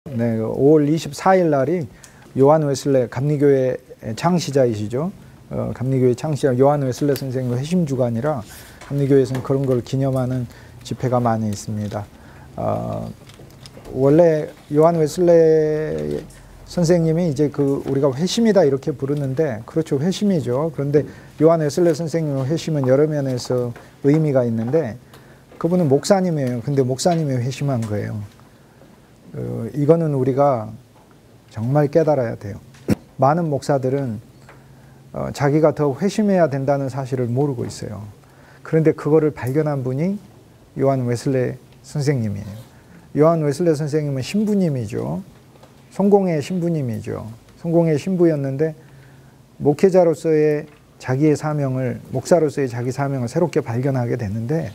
네, 5월 24일 날이 요한 웨슬레 감리교회 창시자이시죠. 감리교회 창시자 요한 웨슬레 선생님 회심 주간이라 감리교회에서는 그런 걸 기념하는 집회가 많이 있습니다. 원래 요한 웨슬레 선생님이 이제 우리가 회심이다 이렇게 부르는데, 그렇죠, 회심이죠. 그런데 요한 웨슬레 선생님의 회심은 여러 면에서 의미가 있는데, 그분은 목사님이에요. 근데 목사님이 회심한 거예요. 이거는 우리가 정말 깨달아야 돼요. 많은 목사들은 자기가 더 회심해야 된다는 사실을 모르고 있어요. 그런데 그거를 발견한 분이 요한 웨슬레 선생님이에요. 요한 웨슬레 선생님은 신부님이죠. 성공의 신부님이죠. 성공의 신부였는데 목회자로서의 자기의 사명을, 목사로서의 자기 사명을 새롭게 발견하게 됐는데,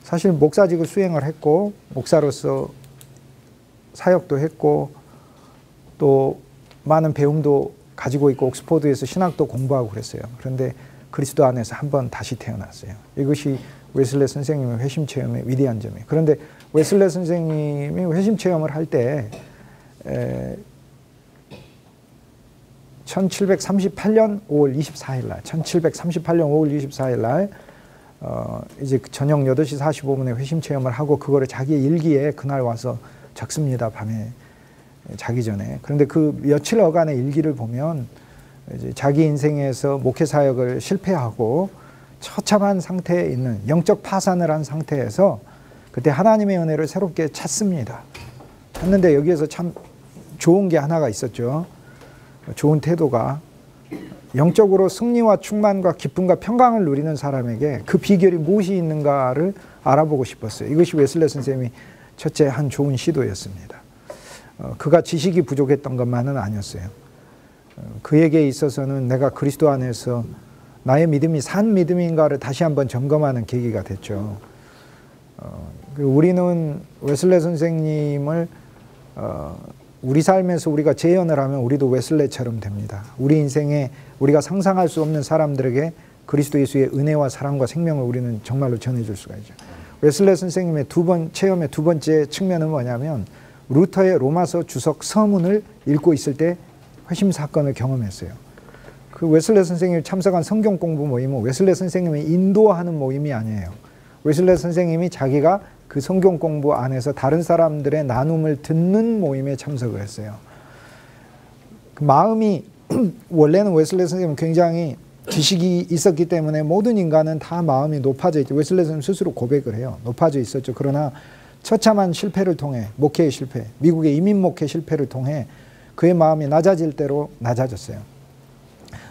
사실 목사직을 수행을 했고 목사로서 사역도 했고 또 많은 배움도 가지고 있고 옥스퍼드에서 신학도 공부하고 그랬어요. 그런데 그리스도 안에서 한번 다시 태어났어요. 이것이 웨슬레 선생님의 회심 체험의 위대한 점이에요. 그런데 웨슬레 선생님이 회심 체험을 할 때 1738년 5월 24일 날, 1738년 5월 24일 날 이제 저녁 8시 45분에 회심 체험을 하고 그거를 자기의 일기에 그날 와서 적습니다. 밤에 자기 전에. 그런데 그 며칠 어간의 일기를 보면 이제 자기 인생에서 목회 사역을 실패하고 처참한 상태에 있는, 영적 파산을 한 상태에서 그때 하나님의 은혜를 새롭게 찾습니다. 찾는데 여기에서 참 좋은 게 하나가 있었죠. 좋은 태도가, 영적으로 승리와 충만과 기쁨과 평강을 누리는 사람에게 그 비결이 무엇이 있는가를 알아보고 싶었어요. 이것이 웨슬레 선생님이 첫째 한 좋은 시도였습니다. 그가 지식이 부족했던 것만은 아니었어요. 그에게 있어서는 내가 그리스도 안에서 나의 믿음이 산 믿음인가를 다시 한번 점검하는 계기가 됐죠. 우리는 웨슬레 선생님을 우리 삶에서 우리가 재현을 하면 우리도 웨슬레처럼 됩니다. 우리 인생에 우리가 상상할 수 없는 사람들에게 그리스도 예수의 은혜와 사랑과 생명을 우리는 정말로 전해줄 수가 있죠. 웨슬레 선생님의 체험의 두 번째 측면은 뭐냐면, 루터의 로마서 주석 서문을 읽고 있을 때 회심 사건을 경험했어요. 그 웨슬레 선생님이 참석한 성경 공부 모임은 웨슬레 선생님이 인도하는 모임이 아니에요. 웨슬레 선생님이 자기가 그 성경 공부 안에서 다른 사람들의 나눔을 듣는 모임에 참석을 했어요. 그 마음이 원래는 웨슬레 선생님은 굉장히 지식이 있었기 때문에 모든 인간은 다 마음이 높아져 있죠. 웨슬레 선생님 스스로 고백을 해요. 높아져 있었죠. 그러나 처참한 실패를 통해, 목회의 실패, 미국의 이민 목회 실패를 통해 그의 마음이 낮아질 대로 낮아졌어요.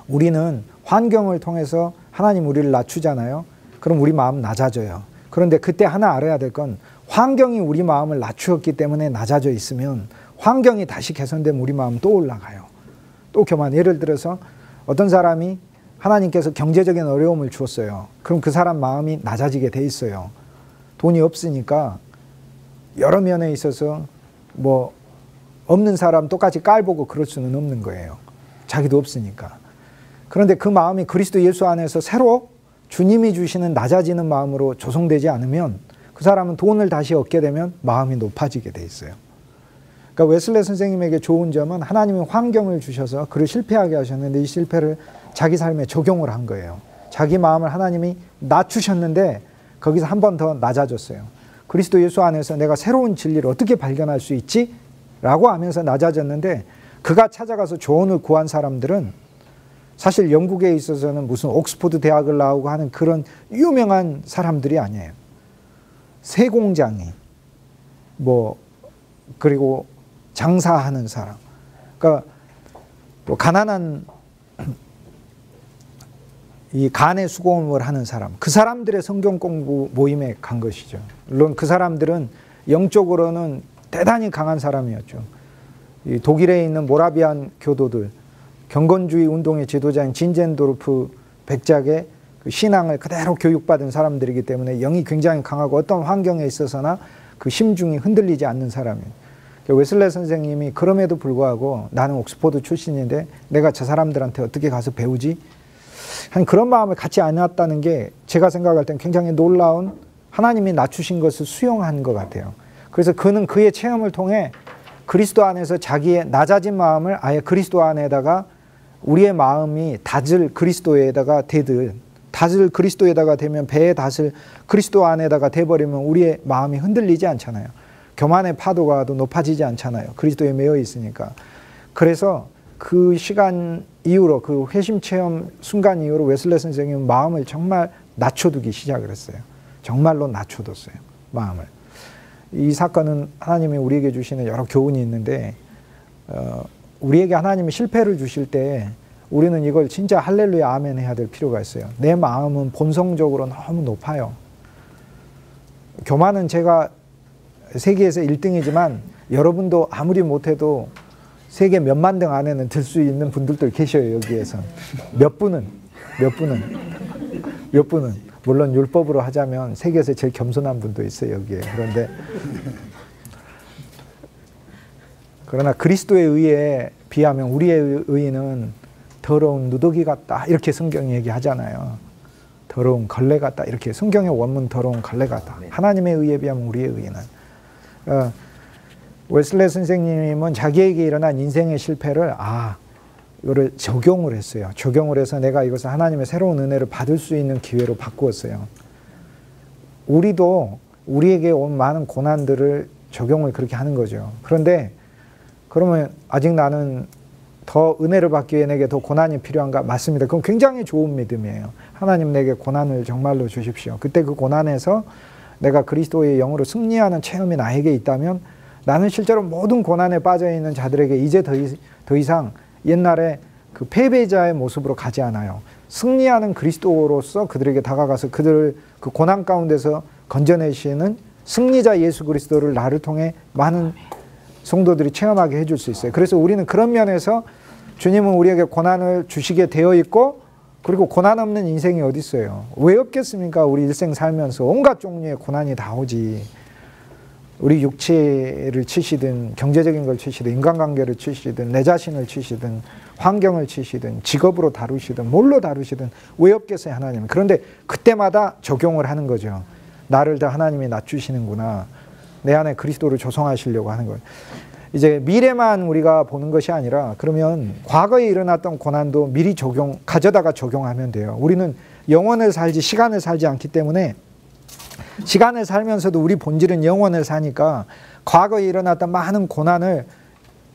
우리는 환경을 통해서 하나님 우리를 낮추잖아요. 그럼 우리 마음 낮아져요. 그런데 그때 하나 알아야 될 건, 환경이 우리 마음을 낮추었기 때문에 낮아져 있으면 환경이 다시 개선되면 우리 마음 또 올라가요. 또 교만. 예를 들어서 어떤 사람이 하나님께서 경제적인 어려움을 주었어요. 그럼 그 사람 마음이 낮아지게 돼 있어요. 돈이 없으니까 여러 면에 있어서 뭐 없는 사람 똑같이 깔보고 그럴 수는 없는 거예요. 자기도 없으니까. 그런데 그 마음이 그리스도 예수 안에서 새로 주님이 주시는 낮아지는 마음으로 조성되지 않으면 그 사람은 돈을 다시 얻게 되면 마음이 높아지게 돼 있어요. 그러니까 웨슬레 선생님에게 좋은 점은 하나님이 환경을 주셔서 그를 실패하게 하셨는데 이 실패를 자기 삶에 적용을 한 거예요. 자기 마음을 하나님이 낮추셨는데 거기서 한 번 더 낮아졌어요. 그리스도 예수 안에서 내가 새로운 진리를 어떻게 발견할 수 있지? 라고 하면서 낮아졌는데, 그가 찾아가서 조언을 구한 사람들은 사실 영국에 있어서는 무슨 옥스퍼드 대학을 나오고 하는 그런 유명한 사람들이 아니에요. 세공장이, 그리고 장사하는 사람, 그러니까 또 가난한 이 간의 수공업을 하는 사람, 그 사람들의 성경 공부 모임에 간 것이죠. 물론 그 사람들은 영적으로는 대단히 강한 사람이었죠. 이 독일에 있는 모라비안 교도들, 경건주의 운동의 지도자인 진젠도르프 백작의 그 신앙을 그대로 교육받은 사람들이기 때문에 영이 굉장히 강하고 어떤 환경에 있어서나 그 심중이 흔들리지 않는 사람이에요. 웨슬레 선생님이 그럼에도 불구하고 나는 옥스퍼드 출신인데 내가 저 사람들한테 어떻게 가서 배우지? 한 그런 마음을 갖지 않았다는 게 제가 생각할 땐 굉장히 놀라운, 하나님이 낮추신 것을 수용한 것 같아요. 그래서 그는 그의 체험을 통해 그리스도 안에서 자기의 낮아진 마음을 아예 그리스도 안에다가 우리의 마음이 닷을 그리스도에다가 대듯, 닷을 그리스도에다가 대면 배의 닷을 그리스도 안에다가 대버리면 우리의 마음이 흔들리지 않잖아요. 교만의 파도가 더 높아지지 않잖아요. 그리스도에 매여 있으니까. 그래서 그 시간 이후로, 그 회심 체험 순간 이후로 웨슬레 선생님은 마음을 정말 낮춰두기 시작을 했어요. 정말로 낮춰뒀어요, 마음을. 이 사건은 하나님이 우리에게 주시는 여러 교훈이 있는데, 우리에게 하나님이 실패를 주실 때 우리는 이걸 진짜 할렐루야 아멘 해야 될 필요가 있어요. 내 마음은 본성적으로 너무 높아요. 교만은 제가 세계에서 1등이지만 여러분도 아무리 못해도 세계 몇만 등 안에는 들 수 있는 분들도 계셔요, 여기에서. 몇 분은. 물론 율법으로 하자면 세계에서 제일 겸손한 분도 있어요, 여기에. 그러나 그리스도의 의에 비하면 우리의 의는 더러운 누더기 같다, 이렇게 성경이 얘기하잖아요. 더러운 걸레 같다, 이렇게. 성경의 원문 더러운 걸레 같다. 하나님의 의에 비하면 우리의 의는. 웨슬레 선생님은 자기에게 일어난 인생의 실패를 이거를 적용을 했어요. 적용을 해서 내가 이것을 하나님의 새로운 은혜를 받을 수 있는 기회로 바꾸었어요. 우리도 우리에게 온 많은 고난들을 적용을 그렇게 하는 거죠. 그런데 그러면 아직 나는 더 은혜를 받기 위해 내게 더 고난이 필요한가? 맞습니다. 그건 굉장히 좋은 믿음이에요. 하나님 내게 고난을 정말로 주십시오. 그때 그 고난에서 내가 그리스도의 영으로 승리하는 체험이 나에게 있다면 나는 실제로 모든 고난에 빠져있는 자들에게 이제 더 이상 옛날에 그 패배자의 모습으로 가지 않아요. 승리하는 그리스도로서 그들에게 다가가서 그들을 그 고난 가운데서 건져내시는 승리자 예수 그리스도를 나를 통해 많은 성도들이 체험하게 해줄 수 있어요. 그래서 우리는 그런 면에서 주님은 우리에게 고난을 주시게 되어 있고, 그리고 고난 없는 인생이 어디 있어요? 왜 없겠습니까? 우리 일생 살면서 온갖 종류의 고난이 다 오지. 우리 육체를 치시든 경제적인 걸 치시든 인간관계를 치시든 내 자신을 치시든 환경을 치시든 직업으로 다루시든 뭘로 다루시든 왜 없겠어요, 하나님은. 그런데 그때마다 적용을 하는 거죠. 나를 더 하나님이 낮추시는구나. 내 안에 그리스도를 조성하시려고 하는 거예요. 이제 미래만 우리가 보는 것이 아니라, 그러면 과거에 일어났던 고난도 미리 가져다가 적용하면 돼요. 우리는 영원을 살지 시간을 살지 않기 때문에, 시간을 살면서도 우리 본질은 영원을 사니까 과거에 일어났던 많은 고난을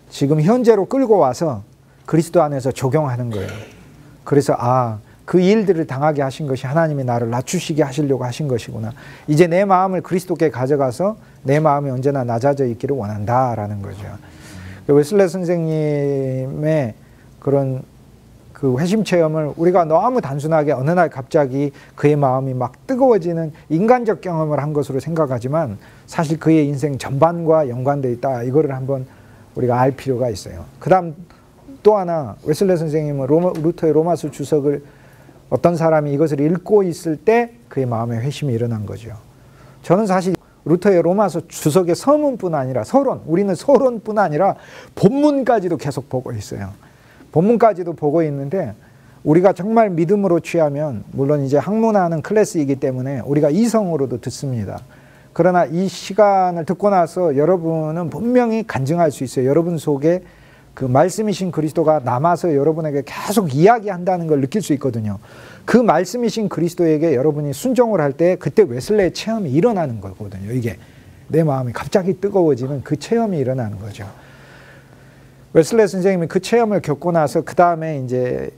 지금 현재로 끌고 와서 그리스도 안에서 적용하는 거예요. 그래서 그 일들을 당하게 하신 것이 하나님이 나를 낮추시게 하시려고 하신 것이구나. 이제 내 마음을 그리스도께 가져가서 내 마음이 언제나 낮아져 있기를 원한다라는 거죠. 웨슬레 선생님의 그런 그 회심 체험을 우리가 너무 단순하게 어느 날 갑자기 그의 마음이 막 뜨거워지는 인간적 경험을 한 것으로 생각하지만, 사실 그의 인생 전반과 연관되어 있다. 이거를 한번 우리가 알 필요가 있어요. 그 다음 또 하나, 웨슬레 선생님은 루터의 로마서 주석을 어떤 사람이 이것을 읽고 있을 때 그의 마음에 회심이 일어난 거죠. 저는 사실 루터의 로마서 주석의 서문뿐 아니라 우리는 서론뿐 아니라 본문까지도 계속 보고 있어요. 본문까지도 보고 있는데, 우리가 정말 믿음으로 취하면, 물론 이제 학문하는 클래스이기 때문에 우리가 이성으로도 듣습니다. 그러나 이 시간을 듣고 나서 여러분은 분명히 간증할 수 있어요. 여러분 속에 그 말씀이신 그리스도가 남아서 여러분에게 계속 이야기한다는 걸 느낄 수 있거든요. 그 말씀이신 그리스도에게 여러분이 순종을 할 때 그때 웨슬레의 체험이 일어나는 거거든요. 이게 내 마음이 갑자기 뜨거워지는 그 체험이 일어나는 거죠. 웨슬레 선생님이 그 체험을 겪고 나서 그 다음에 이제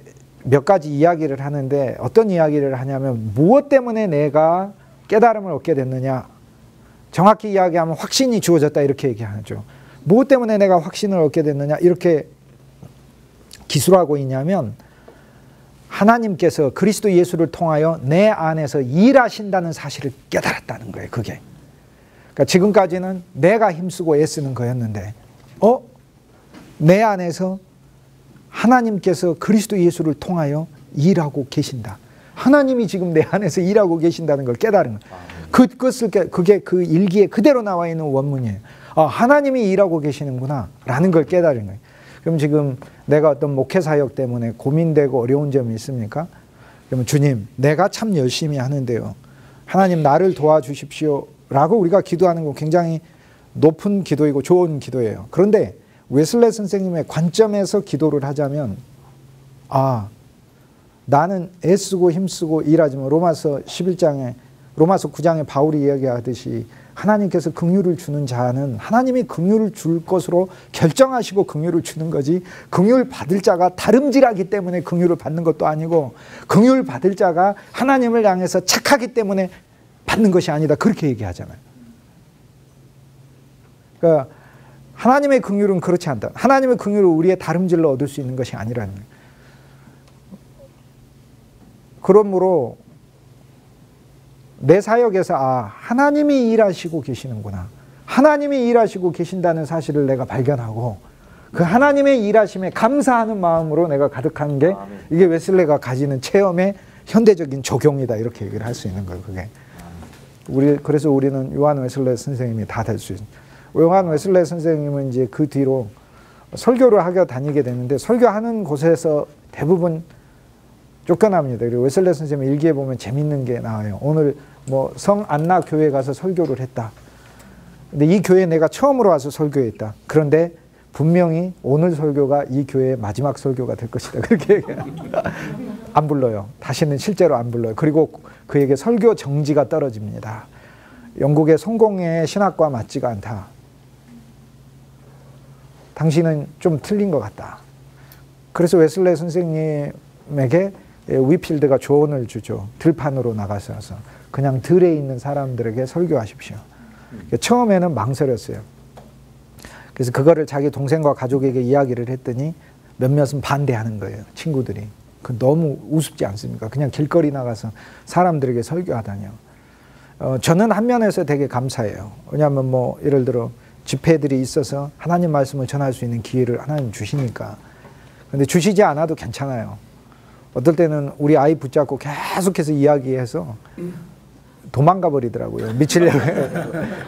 몇 가지 이야기를 하는데, 어떤 이야기를 하냐면 무엇 때문에 내가 깨달음을 얻게 됐느냐, 정확히 이야기하면 확신이 주어졌다, 이렇게 얘기하죠. 무엇 때문에 내가 확신을 얻게 됐느냐 이렇게 기술하고 있냐면, 하나님께서 그리스도 예수를 통하여 내 안에서 일하신다는 사실을 깨달았다는 거예요. 그게 그러니까 지금까지는 내가 힘쓰고 애쓰는 거였는데, 내 안에서 하나님께서 그리스도 예수를 통하여 일하고 계신다. 하나님이 지금 내 안에서 일하고 계신다는 걸 깨달은 거예요. 그게 그 일기에 그대로 나와 있는 원문이에요. 하나님이 일하고 계시는구나 라는 걸 깨달은 거예요. 그럼 지금 내가 어떤 목회 사역 때문에 고민되고 어려운 점이 있습니까? 그러면 주님, 내가 참 열심히 하는데요, 하나님 나를 도와주십시오 라고 우리가 기도하는 건 굉장히 높은 기도이고 좋은 기도예요. 그런데 웨슬레 선생님의 관점에서 기도를 하자면 나는 애쓰고 힘쓰고 일하지만 로마서 9장에 바울이 이야기하듯이 하나님께서 긍휼을 주는 자는 하나님이 긍휼을 줄 것으로 결정하시고 긍휼을 주는 거지, 긍휼 받을 자가 다름질하기 때문에 긍휼을 받는 것도 아니고, 긍휼 받을 자가 하나님을 향해서 착하기 때문에 받는 것이 아니다, 그렇게 얘기하잖아요. 그러니까 하나님의 긍휼은 그렇지 않다. 하나님의 긍휼을 우리의 다름질로 얻을 수 있는 것이 아니라는 거예요. 그러므로 내 사역에서 하나님이 일하시고 계시는구나, 하나님이 일하시고 계신다는 사실을 내가 발견하고, 그 하나님의 일하심에 감사하는 마음으로 내가 가득한 게 이게 웨슬레가 가지는 체험의 현대적인 적용이다, 이렇게 얘기를 할 수 있는 거예요. 그게 그래서 우리는 요한 웨슬레 선생님이 다 될 수 있습니다. 요한 웨슬레 선생님은 이제 그 뒤로 설교를 하러 다니게 되는데, 설교하는 곳에서 대부분 쫓겨납니다. 그리고 웨슬레 선생님 일기에 보면 재밌는 게 나와요. 오늘 성 안나 교회 가서 설교를 했다. 근데 이 교회에 내가 처음으로 와서 설교했다. 그런데 분명히 오늘 설교가 이 교회의 마지막 설교가 될 것이다, 그렇게 얘기해요. 안 불러요. 다시는 실제로 안 불러요. 그리고 그에게 설교 정지가 떨어집니다. 영국의 성공의 신학과 맞지가 않다. 당신은 좀 틀린 것 같다. 그래서 웨슬레 선생님에게 위필드가 조언을 주죠. 들판으로 나가서 그냥 들에 있는 사람들에게 설교하십시오. 처음에는 망설였어요. 그래서 그거를 자기 동생과 가족에게 이야기를 했더니 몇몇은 반대하는 거예요, 친구들이. 그 너무 우습지 않습니까? 그냥 길거리 나가서 사람들에게 설교하다니요. 저는 한 면에서 되게 감사해요. 왜냐하면 예를 들어 집회들이 있어서 하나님 말씀을 전할 수 있는 기회를 하나님 주시니까. 근데 주시지 않아도 괜찮아요. 어떨 때는 우리 아이 붙잡고 계속해서 이야기해서 도망가 버리더라고요, 미치려고.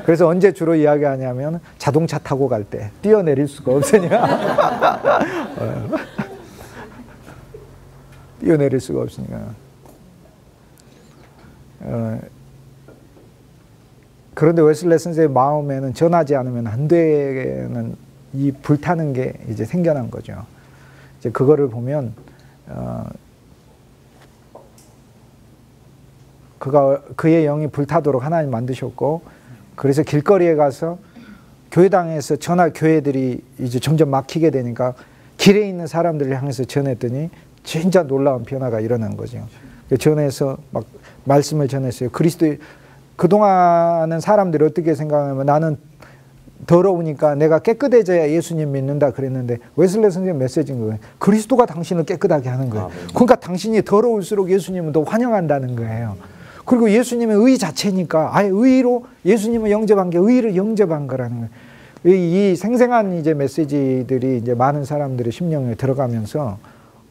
그래서 언제 주로 이야기하냐면 자동차 타고 갈 때 뛰어내릴 수가 없으니까. 뛰어내릴 수가 없으니까. 그런데 웨슬레 선생의 마음에는 전하지 않으면 안 되는 이 불타는 게 이제 생겨난 거죠. 이제 그거를 보면 그의 영이 불타도록 하나님 만드셨고, 그래서 길거리에 가서 교회당에서 교회들이 이제 점점 막히게 되니까 길에 있는 사람들을 향해서 전했더니 진짜 놀라운 변화가 일어난 거죠. 전해서 막 말씀을 전했어요. 그동안은 사람들이 어떻게 생각하냐면 나는 더러우니까 내가 깨끗해져야 예수님 믿는다 그랬는데, 웨슬레 선생님 메시지인 거예요. 그리스도가 당신을 깨끗하게 하는 거예요. 그러니까 당신이 더러울수록 예수님은 더 환영한다는 거예요. 그리고 예수님의 의 자체니까 아예 의로 예수님을 영접한 게 의를 영접한 거라는 거예요. 이 생생한 이제 메시지들이 이제 많은 사람들의 심령에 들어가면서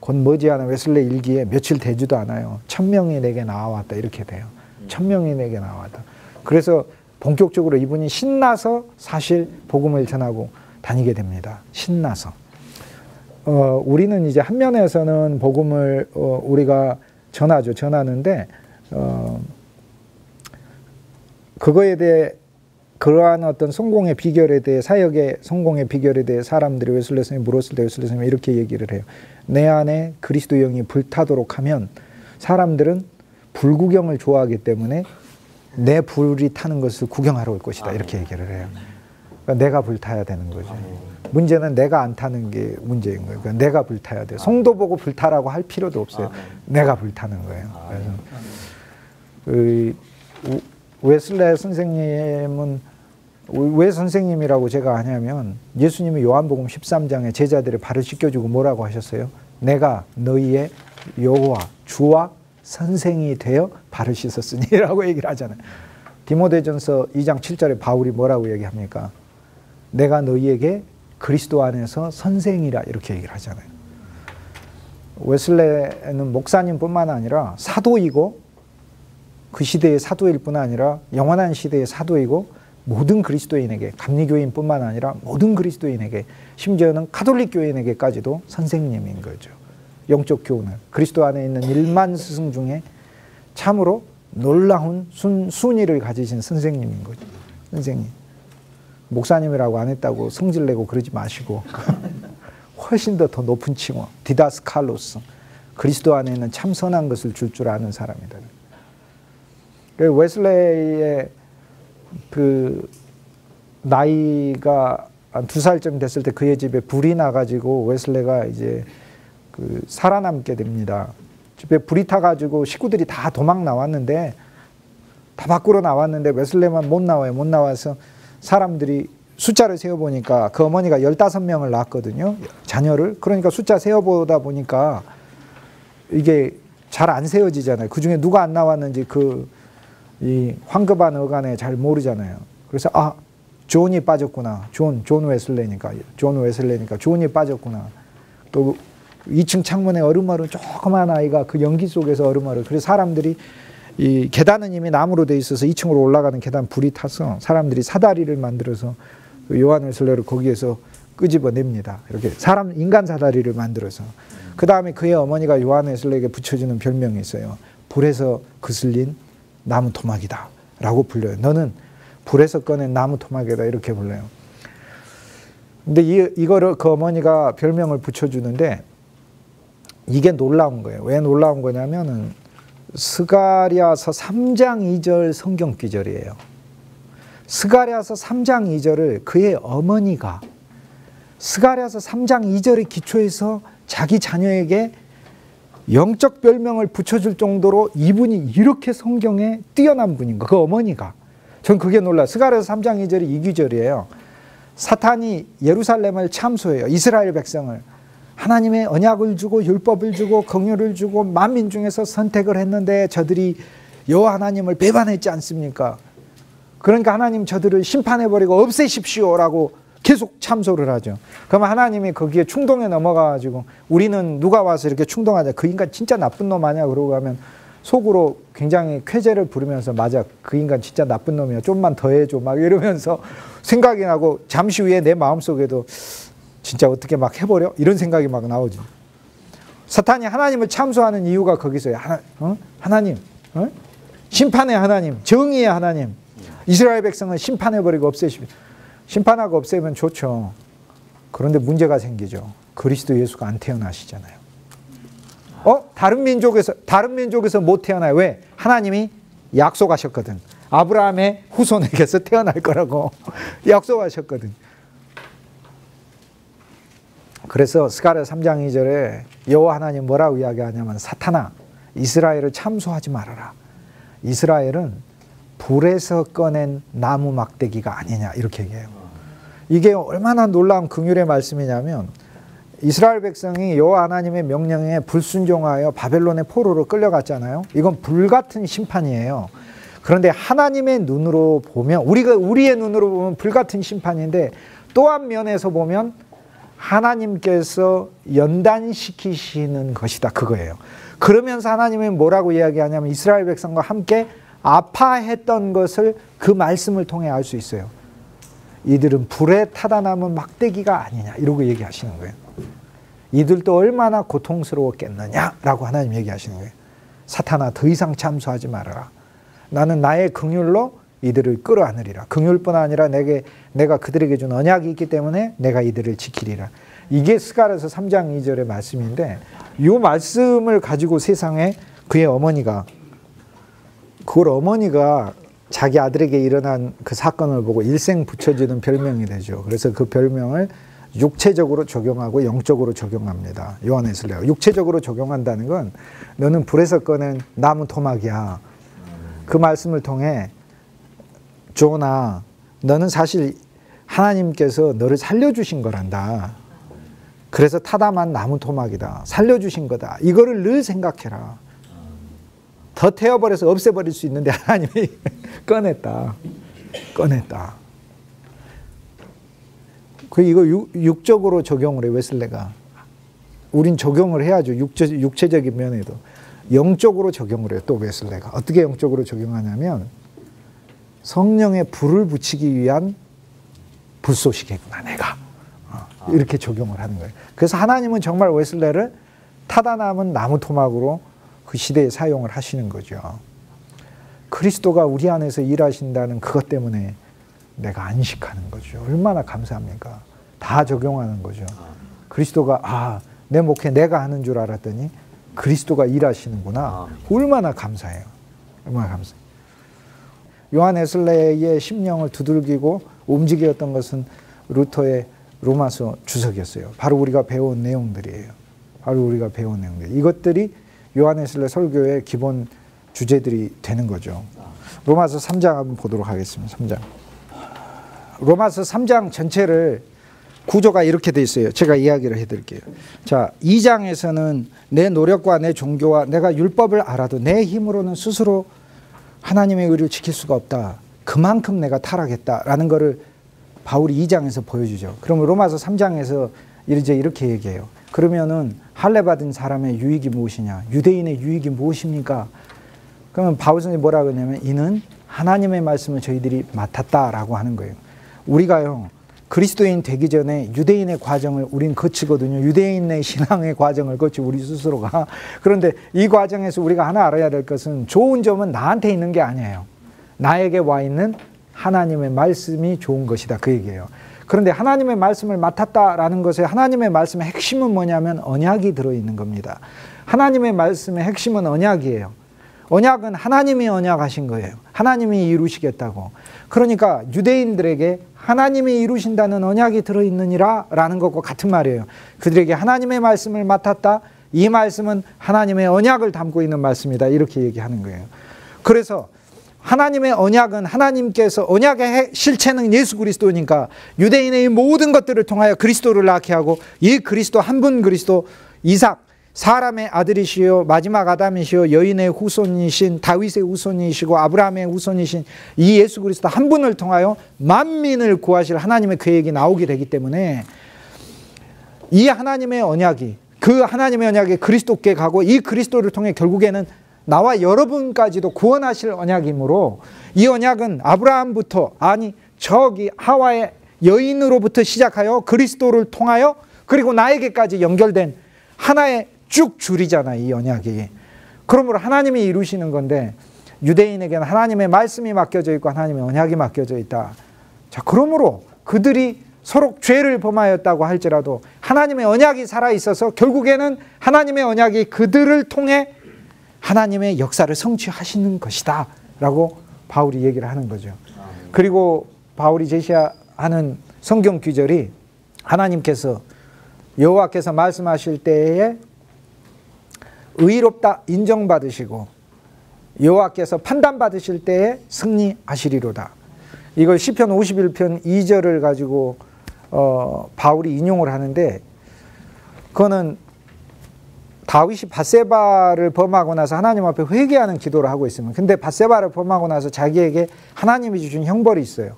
곧 머지않아 웨슬레 일기에 며칠 되지도 않아요. 1000명이 내게 나와왔다, 이렇게 돼요. 1000명이 내게 나왔다. 그래서 본격적으로 이분이 신나서 사실 복음을 전하고 다니게 됩니다. 신나서. 우리는 이제 한 면에서는 복음을 우리가 전하는데 그거에 대해, 그러한 어떤 성공의 비결에 대해, 사역의 성공의 비결에 대해 사람들이 웨슬레 선생님이 물었을 때 웨슬레 선생님이 이렇게 얘기를 해요. 내 안에 그리스도 영이 불타도록 하면 사람들은 불구경을 좋아하기 때문에 내 불이 타는 것을 구경하러 올 것이다, 이렇게 얘기를 해요. 그러니까 내가 불타야 되는 거죠. 문제는 내가 안 타는 게 문제인 거예요. 그러니까 내가 불타야 돼요. 성도 보고 불타라고 할 필요도 없어요. 내가 불타는 거예요. 그래서 웨슬레 선생님은 왜 선생님이라고 제가 하냐면, 예수님이 요한복음 13장에 제자들의 발을 씻겨주고 뭐라고 하셨어요? 내가 너희의 여호와 주와 선생이 되어 발을 씻었으니 라고 얘기를 하잖아요. 디모데전서 2장 7절에 바울이 뭐라고 얘기합니까? 내가 너희에게 그리스도 안에서 선생이라, 이렇게 얘기를 하잖아요. 웨슬레는 목사님뿐만 아니라 사도이고, 그 시대의 사도일 뿐 아니라 영원한 시대의 사도이고, 모든 그리스도인에게, 감리교인뿐만 아니라 모든 그리스도인에게, 심지어는 가톨릭 교인에게까지도 선생님인 거죠. 영적 교훈을, 그리스도 안에 있는 1만 스승 중에 참으로 놀라운 순위를 가지신 선생님인 거죠. 선생님. 목사님이라고 안 했다고 성질내고 그러지 마시고 훨씬 더 높은 칭호, 디다스칼로스, 그리스도 안에 있는 참 선한 것을 줄 아는 사람이다. 웨슬레이의 그 나이가 한 2살쯤 됐을 때 그의 집에 불이 나가지고 웨슬레가 이제 그 살아남게 됩니다. 집에 불이 타가지고 식구들이 다 도망 나왔는데, 다 밖으로 나왔는데 웨슬레만 못 나와요. 못 나와서 사람들이 숫자를 세어보니까 그 어머니가 15명을 낳았거든요. 자녀를. 그러니까 숫자 세어보다 보니까 이게 잘 안 세어지잖아요. 그 중에 누가 안 나왔는지 이 황급한 어간에 잘 모르잖아요. 그래서 존이 빠졌구나. 존 웨슬레니까 존이 빠졌구나. 또 2층 창문에 얼음얼음 조그만 아이가 그 연기 속에서 얼음얼음. 그래서 사람들이 이 계단은 이미 나무로 돼 있어서 2층으로 올라가는 계단 불이 타서 사람들이 사다리를 만들어서 요한 웨슬레를 거기에서 끄집어냅니다. 이렇게 인간 사다리를 만들어서. 그 다음에 그의 어머니가 요한 웨슬레에게 붙여주는 별명이 있어요. 불에서 그슬린 나무 토막이다 라고 불려요. 너는 불에서 꺼낸 나무 토막이다 이렇게 불러요. 근데 이거를 그 어머니가 별명을 붙여주는데 이게 놀라운 거예요. 왜 놀라운 거냐면은 스가랴서 3장 2절 성경 기절이에요. 스가랴서 3장 2절을 그의 어머니가 스가랴서 3장 2절의 기초에서 자기 자녀에게 영적 별명을 붙여줄 정도로 이분이 이렇게 성경에 뛰어난 분인 거. 그 어머니가. 전 그게 놀라요. 스가랴서 3장 2절이 이 구절이에요. 사탄이 예루살렘을 참소해요. 이스라엘 백성을. 하나님의 언약을 주고 율법을 주고 긍휼을 주고 만민 중에서 선택을 했는데 저들이 여호와 하나님을 배반했지 않습니까? 그러니까 하나님 저들을 심판해버리고 없애십시오라고 계속 참소를 하죠. 그러면 하나님이 거기에 충동에 넘어가가지고 우리는 누가 와서 이렇게 충동하냐. 그 인간 진짜 나쁜 놈 아니야. 그러고 하면 속으로 굉장히 쾌재를 부르면서 맞아. 그 인간 진짜 나쁜 놈이야. 좀만 더 해줘. 막 이러면서 생각이 나고 잠시 후에 내 마음속에도 진짜 어떻게 막 해버려? 이런 생각이 막 나오죠. 사탄이 하나님을 참소하는 이유가 거기서요. 하나님, 심판의 하나님, 정의의 하나님, 이스라엘 백성을 심판해버리고 없애십니다. 심판하고 없애면 좋죠. 그런데 문제가 생기죠. 그리스도 예수가 안 태어나시잖아요. 다른 민족에서 못 태어나요. 왜? 하나님이 약속하셨거든. 아브라함의 후손에게서 태어날 거라고 약속하셨거든. 그래서 스가랴 3장 2절에 여호와 하나님 뭐라고 이야기하냐면 사탄아 이스라엘을 참소하지 말아라. 이스라엘은 불에서 꺼낸 나무 막대기가 아니냐 이렇게 얘기해요. 이게 얼마나 놀라운 긍휼의 말씀이냐면 이스라엘 백성이 여호와 하나님의 명령에 불순종하여 바벨론의 포로로 끌려갔잖아요. 이건 불같은 심판이에요. 그런데 하나님의 눈으로 보면 우리의 눈으로 보면 불같은 심판인데 또 한 면에서 보면 하나님께서 연단시키시는 것이다 그거예요. 그러면서 하나님이 뭐라고 이야기하냐면 이스라엘 백성과 함께 아파했던 것을 그 말씀을 통해 알 수 있어요. 이들은 불에 타다 남은 막대기가 아니냐 이러고 얘기하시는 거예요. 이들도 얼마나 고통스러웠겠느냐라고 하나님 얘기하시는 거예요. 사탄아 더 이상 참소하지 말아라. 나는 나의 긍휼로 이들을 끌어안으리라. 긍휼뿐 아니라 내가 그들에게 준 언약이 있기 때문에 내가 이들을 지키리라. 이게 스가랴서 3장 2절의 말씀인데 이 말씀을 가지고 세상에 그의 어머니가 자기 아들에게 일어난 그 사건을 보고 일생 붙여지는 별명이 되죠. 그래서 그 별명을 육체적으로 적용하고 영적으로 적용합니다. 요한 웨슬레가 육체적으로 적용한다는 건 너는 불에서 꺼낸 나무 토막이야. 그 말씀을 통해 존아 너는 사실 하나님께서 너를 살려주신 거란다. 그래서 타다만 나무 토막이다. 살려주신 거다. 이거를 늘 생각해라. 더 태워버려서 없애버릴 수 있는데 하나님이 꺼냈다. 이거 육적으로 적용을 해요. 웨슬레가. 우린 적용을 해야죠. 육체적인 면에도. 영적으로 적용을 해요. 또 웨슬레가. 어떻게 영적으로 적용하냐면 성령의 불을 붙이기 위한 불쏘시개구나 내가. 이렇게 적용을 하는 거예요. 그래서 하나님은 정말 웨슬레를 타다 남은 나무 토막으로 그 시대에 사용을 하시는 거죠. 그리스도가 우리 안에서 일하신다는 그것 때문에 내가 안식하는 거죠. 얼마나 감사합니까? 다 적용하는 거죠. 그리스도가 내 목회 내가 하는 줄 알았더니 그리스도가 일하시는구나. 얼마나 감사해요. 얼마나 감사해요. 요한 웨슬레이의 심령을 두들기고 움직였던 것은 루터의 로마서 주석이었어요. 바로 우리가 배운 내용들이에요. 바로 우리가 배운 내용들. 이것들이 요한 웨슬레 설교의 기본 주제들이 되는 거죠. 로마서 3장 한번 보도록 하겠습니다. 3장. 로마서 3장 전체를 구조가 이렇게 돼 있어요. 제가 이야기를 해드릴게요. 자, 2장에서는 내 노력과 내 종교와 내가 율법을 알아도 내 힘으로는 스스로 하나님의 의를 지킬 수가 없다. 그만큼 내가 타락했다라는 것을 바울이 2장에서 보여주죠. 그러면 로마서 3장에서 이제 이렇게 얘기해요. 그러면은 할례 받은 사람의 유익이 무엇이냐? 유대인의 유익이 무엇입니까? 그러면 바울 선생님이 뭐라고 하냐면 이는 하나님의 말씀을 저희들이 맡았다라고 하는 거예요. 우리가요. 그리스도인 되기 전에 유대인의 과정을 우린 거치거든요. 유대인의 신앙의 과정을 거치 우리 스스로가. 그런데 이 과정에서 우리가 하나 알아야 될 것은 좋은 점은 나한테 있는 게 아니에요. 나에게 와 있는 하나님의 말씀이 좋은 것이다. 그 얘기예요. 그런데 하나님의 말씀을 맡았다라는 것에 하나님의 말씀의 핵심은 뭐냐면 언약이 들어있는 겁니다. 하나님의 말씀의 핵심은 언약이에요. 언약은 하나님이 언약하신 거예요. 하나님이 이루시겠다고. 그러니까 유대인들에게 하나님이 이루신다는 언약이 들어있느니라 라는 것과 같은 말이에요. 그들에게 하나님의 말씀을 맡았다. 이 말씀은 하나님의 언약을 담고 있는 말씀이다. 이렇게 얘기하는 거예요. 그래서 하나님의 언약은 하나님께서 언약의 실체는 예수 그리스도니까 유대인의 모든 것들을 통하여 그리스도를 낳게 하고 이 그리스도 한 분 그리스도 이삭 사람의 아들이시요 마지막 아담이시요 여인의 후손이신 다윗의 후손이시고 아브라함의 후손이신 이 예수 그리스도 한 분을 통하여 만민을 구하실 하나님의 계획이 나오게 되기 때문에 이 하나님의 언약이 그 하나님의 언약이 그리스도께 가고 이 그리스도를 통해 결국에는 나와 여러분까지도 구원하실 언약이므로 이 언약은 아브라함부터 저기 하와의 여인으로부터 시작하여 그리스도를 통하여 그리고 나에게까지 연결된 하나의 쭉 줄이잖아 이 언약이. 그러므로 하나님이 이루시는 건데 유대인에게는 하나님의 말씀이 맡겨져 있고 하나님의 언약이 맡겨져 있다. 자, 그러므로 그들이 서로 죄를 범하였다고 할지라도 하나님의 언약이 살아있어서 결국에는 하나님의 언약이 그들을 통해 하나님의 역사를 성취하시는 것이다 라고 바울이 얘기를 하는 거죠. 그리고 바울이 제시하는 성경 규절이 하나님께서 여호와께서 말씀하실 때에 의롭다 인정받으시고 여호와께서 판단받으실 때에 승리하시리로다. 이걸 시편 51편 2절을 가지고 바울이 인용을 하는데 그거는 다윗이 밧세바를 범하고 나서 하나님 앞에 회개하는 기도를 하고 있으면 근데 밧세바를 범하고 나서 자기에게 하나님이 주신 형벌이 있어요.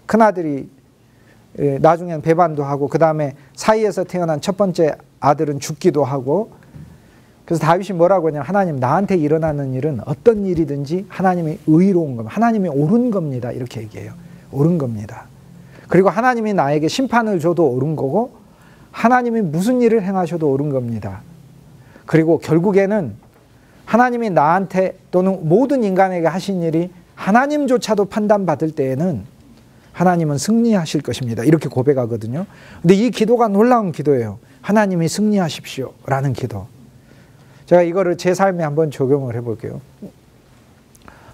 큰아들이 나중에는 배반도 하고 그 다음에 사이에서 태어난 첫 번째 아들은 죽기도 하고 그래서 다윗이 뭐라고 하냐면 하나님 나한테 일어나는 일은 어떤 일이든지 하나님이 의로운 겁니다. 하나님이 옳은 겁니다. 이렇게 얘기해요. 옳은 겁니다. 그리고 하나님이 나에게 심판을 줘도 옳은 거고 하나님이 무슨 일을 행하셔도 옳은 겁니다. 그리고 결국에는 하나님이 나한테 또는 모든 인간에게 하신 일이 하나님조차도 판단받을 때에는 하나님은 승리하실 것입니다. 이렇게 고백하거든요. 근데 이 기도가 놀라운 기도예요. 하나님이 승리하십시오 라는 기도. 제가 이거를 제 삶에 한번 적용을 해볼게요.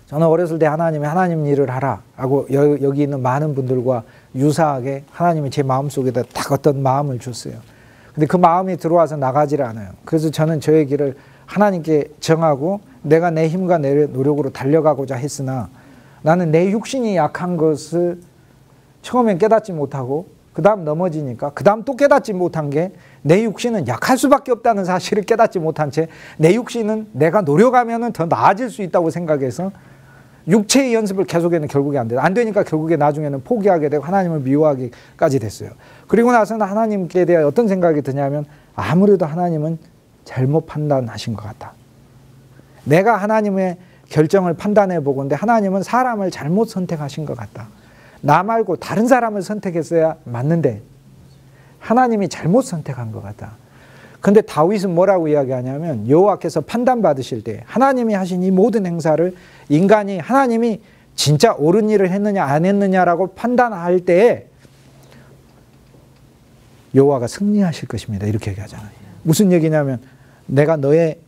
저는 어렸을 때 하나님 일을 하라 하고 여기 있는 많은 분들과 유사하게 하나님이 제 마음속에다 딱 어떤 마음을 줬어요. 근데 그 마음이 들어와서 나가지를 않아요. 그래서 저는 저의 길을 하나님께 정하고 내가 내 힘과 내 노력으로 달려가고자 했으나 나는 내 육신이 약한 것을 처음엔 깨닫지 못하고 그 다음 넘어지니까 그 다음 또 깨닫지 못한 게 내 육신은 약할 수밖에 없다는 사실을 깨닫지 못한 채 내 육신은 내가 노력하면 더 나아질 수 있다고 생각해서 육체의 연습을 계속해는 결국에 안 돼요. 안 되니까 결국에 나중에는 포기하게 되고 하나님을 미워하기까지 됐어요. 그리고 나서는 하나님께 대해 어떤 생각이 드냐면 아무래도 하나님은 잘못 판단하신 것 같다. 내가 하나님의 결정을 판단해 보건대 하나님은 사람을 잘못 선택하신 것 같다. 나 말고 다른 사람을 선택했어야 맞는데 하나님이 잘못 선택한 것 같다. 근데 다윗은 뭐라고 이야기하냐면 여호와께서 판단받으실 때 하나님이 하신 이 모든 행사를 인간이 하나님이 진짜 옳은 일을 했느냐 안 했느냐라고 판단할 때에 여호와가 승리하실 것입니다. 이렇게 얘기하잖아요. 무슨 얘기냐면 내가 너의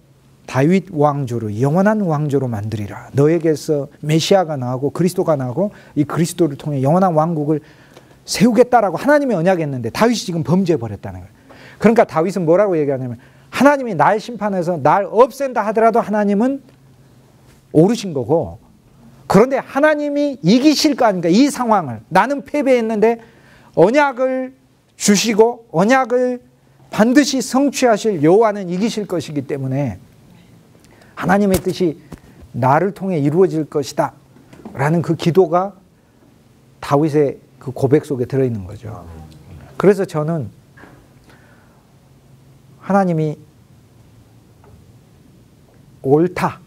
다윗 왕조로 영원한 왕조로 만들리라. 너에게서 메시아가 나오고 그리스도가 나오고 이 그리스도를 통해 영원한 왕국을 세우겠다라고 하나님이 언약했는데 다윗이 지금 범죄해버렸다는 거예요. 그러니까 다윗은 뭐라고 얘기하냐면 하나님이 날 심판해서 날 없앤다 하더라도 하나님은 옳으신 거고, 그런데 하나님이 이기실 거 아닙니까? 이 상황을 나는 패배했는데 언약을 주시고 언약을 반드시 성취하실 여호와는 이기실 것이기 때문에 하나님의 뜻이 나를 통해 이루어질 것이다 라는 그 기도가 다윗의 그 고백 속에 들어있는 거죠. 그래서 저는 하나님이 옳다,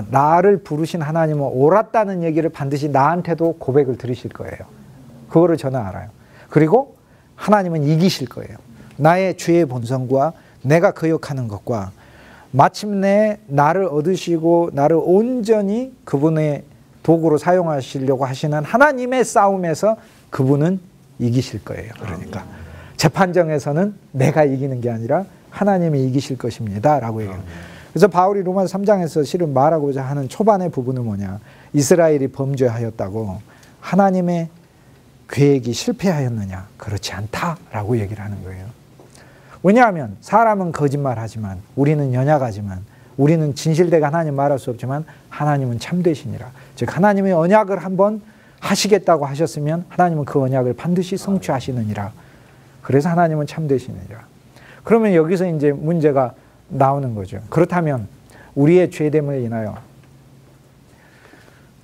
나를 부르신 하나님은 옳았다는 얘기를 반드시 나한테도 고백을 들으실 거예요. 그거를 저는 알아요. 그리고 하나님은 이기실 거예요. 나의 죄의 본성과 내가 거역하는 것과 마침내 나를 얻으시고 나를 온전히 그분의 도구로 사용하시려고 하시는 하나님의 싸움에서 그분은 이기실 거예요. 그러니까 재판정에서는 내가 이기는 게 아니라 하나님이 이기실 것입니다 라고 얘기해요. 그래서 바울이 로마서 3장에서 실은 말하고자 하는 초반의 부분은 뭐냐, 이스라엘이 범죄하였다고 하나님의 계획이 실패하였느냐, 그렇지 않다라고 얘기를 하는 거예요. 왜냐하면 사람은 거짓말하지만 우리는 연약하지만 우리는 진실되게 하나님 말할 수 없지만 하나님은 참되시니라. 즉 하나님의 언약을 한번 하시겠다고 하셨으면 하나님은 그 언약을 반드시 성취하시느니라. 그래서 하나님은 참되시느니라. 그러면 여기서 이제 문제가 나오는 거죠. 그렇다면 우리의 죄됨을 인하여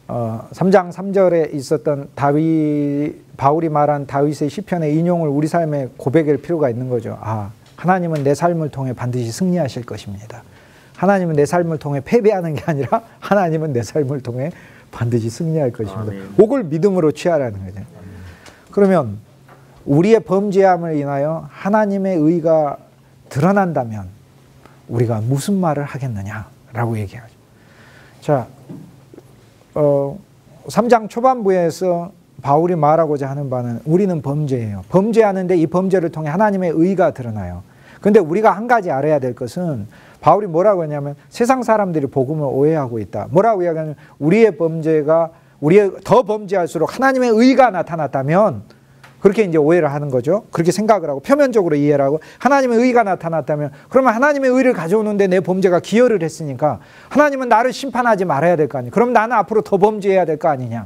3장 3절에 있었던 바울이 말한 다윗의 시편의 인용을 우리 삶에 고백할 필요가 있는 거죠. 하나님은 내 삶을 통해 반드시 승리하실 것입니다. 하나님은 내 삶을 통해 패배하는 게 아니라 하나님은 내 삶을 통해 반드시 승리할 것입니다. 그걸 믿음으로 취하라는 거죠. 그러면 우리의 범죄함을 인하여 하나님의 의가 드러난다면 우리가 무슨 말을 하겠느냐라고 얘기하죠. 자, 3장 초반부에서 바울이 말하고자 하는 바는 우리는 범죄예요. 범죄하는데 이 범죄를 통해 하나님의 의가 드러나요. 그런데 우리가 한 가지 알아야 될 것은 바울이 뭐라고 했냐면 세상 사람들이 복음을 오해하고 있다. 뭐라고 이야기하냐면 우리의 범죄가 더 범죄할수록 하나님의 의가 나타났다면 그렇게 이제 오해를 하는 거죠. 그렇게 생각을 하고 표면적으로 이해를 하고 하나님의 의가 나타났다면 그러면 하나님의 의를 가져오는데 내 범죄가 기여를 했으니까 하나님은 나를 심판하지 말아야 될 거 아니에요. 그럼 나는 앞으로 더 범죄해야 될 거 아니냐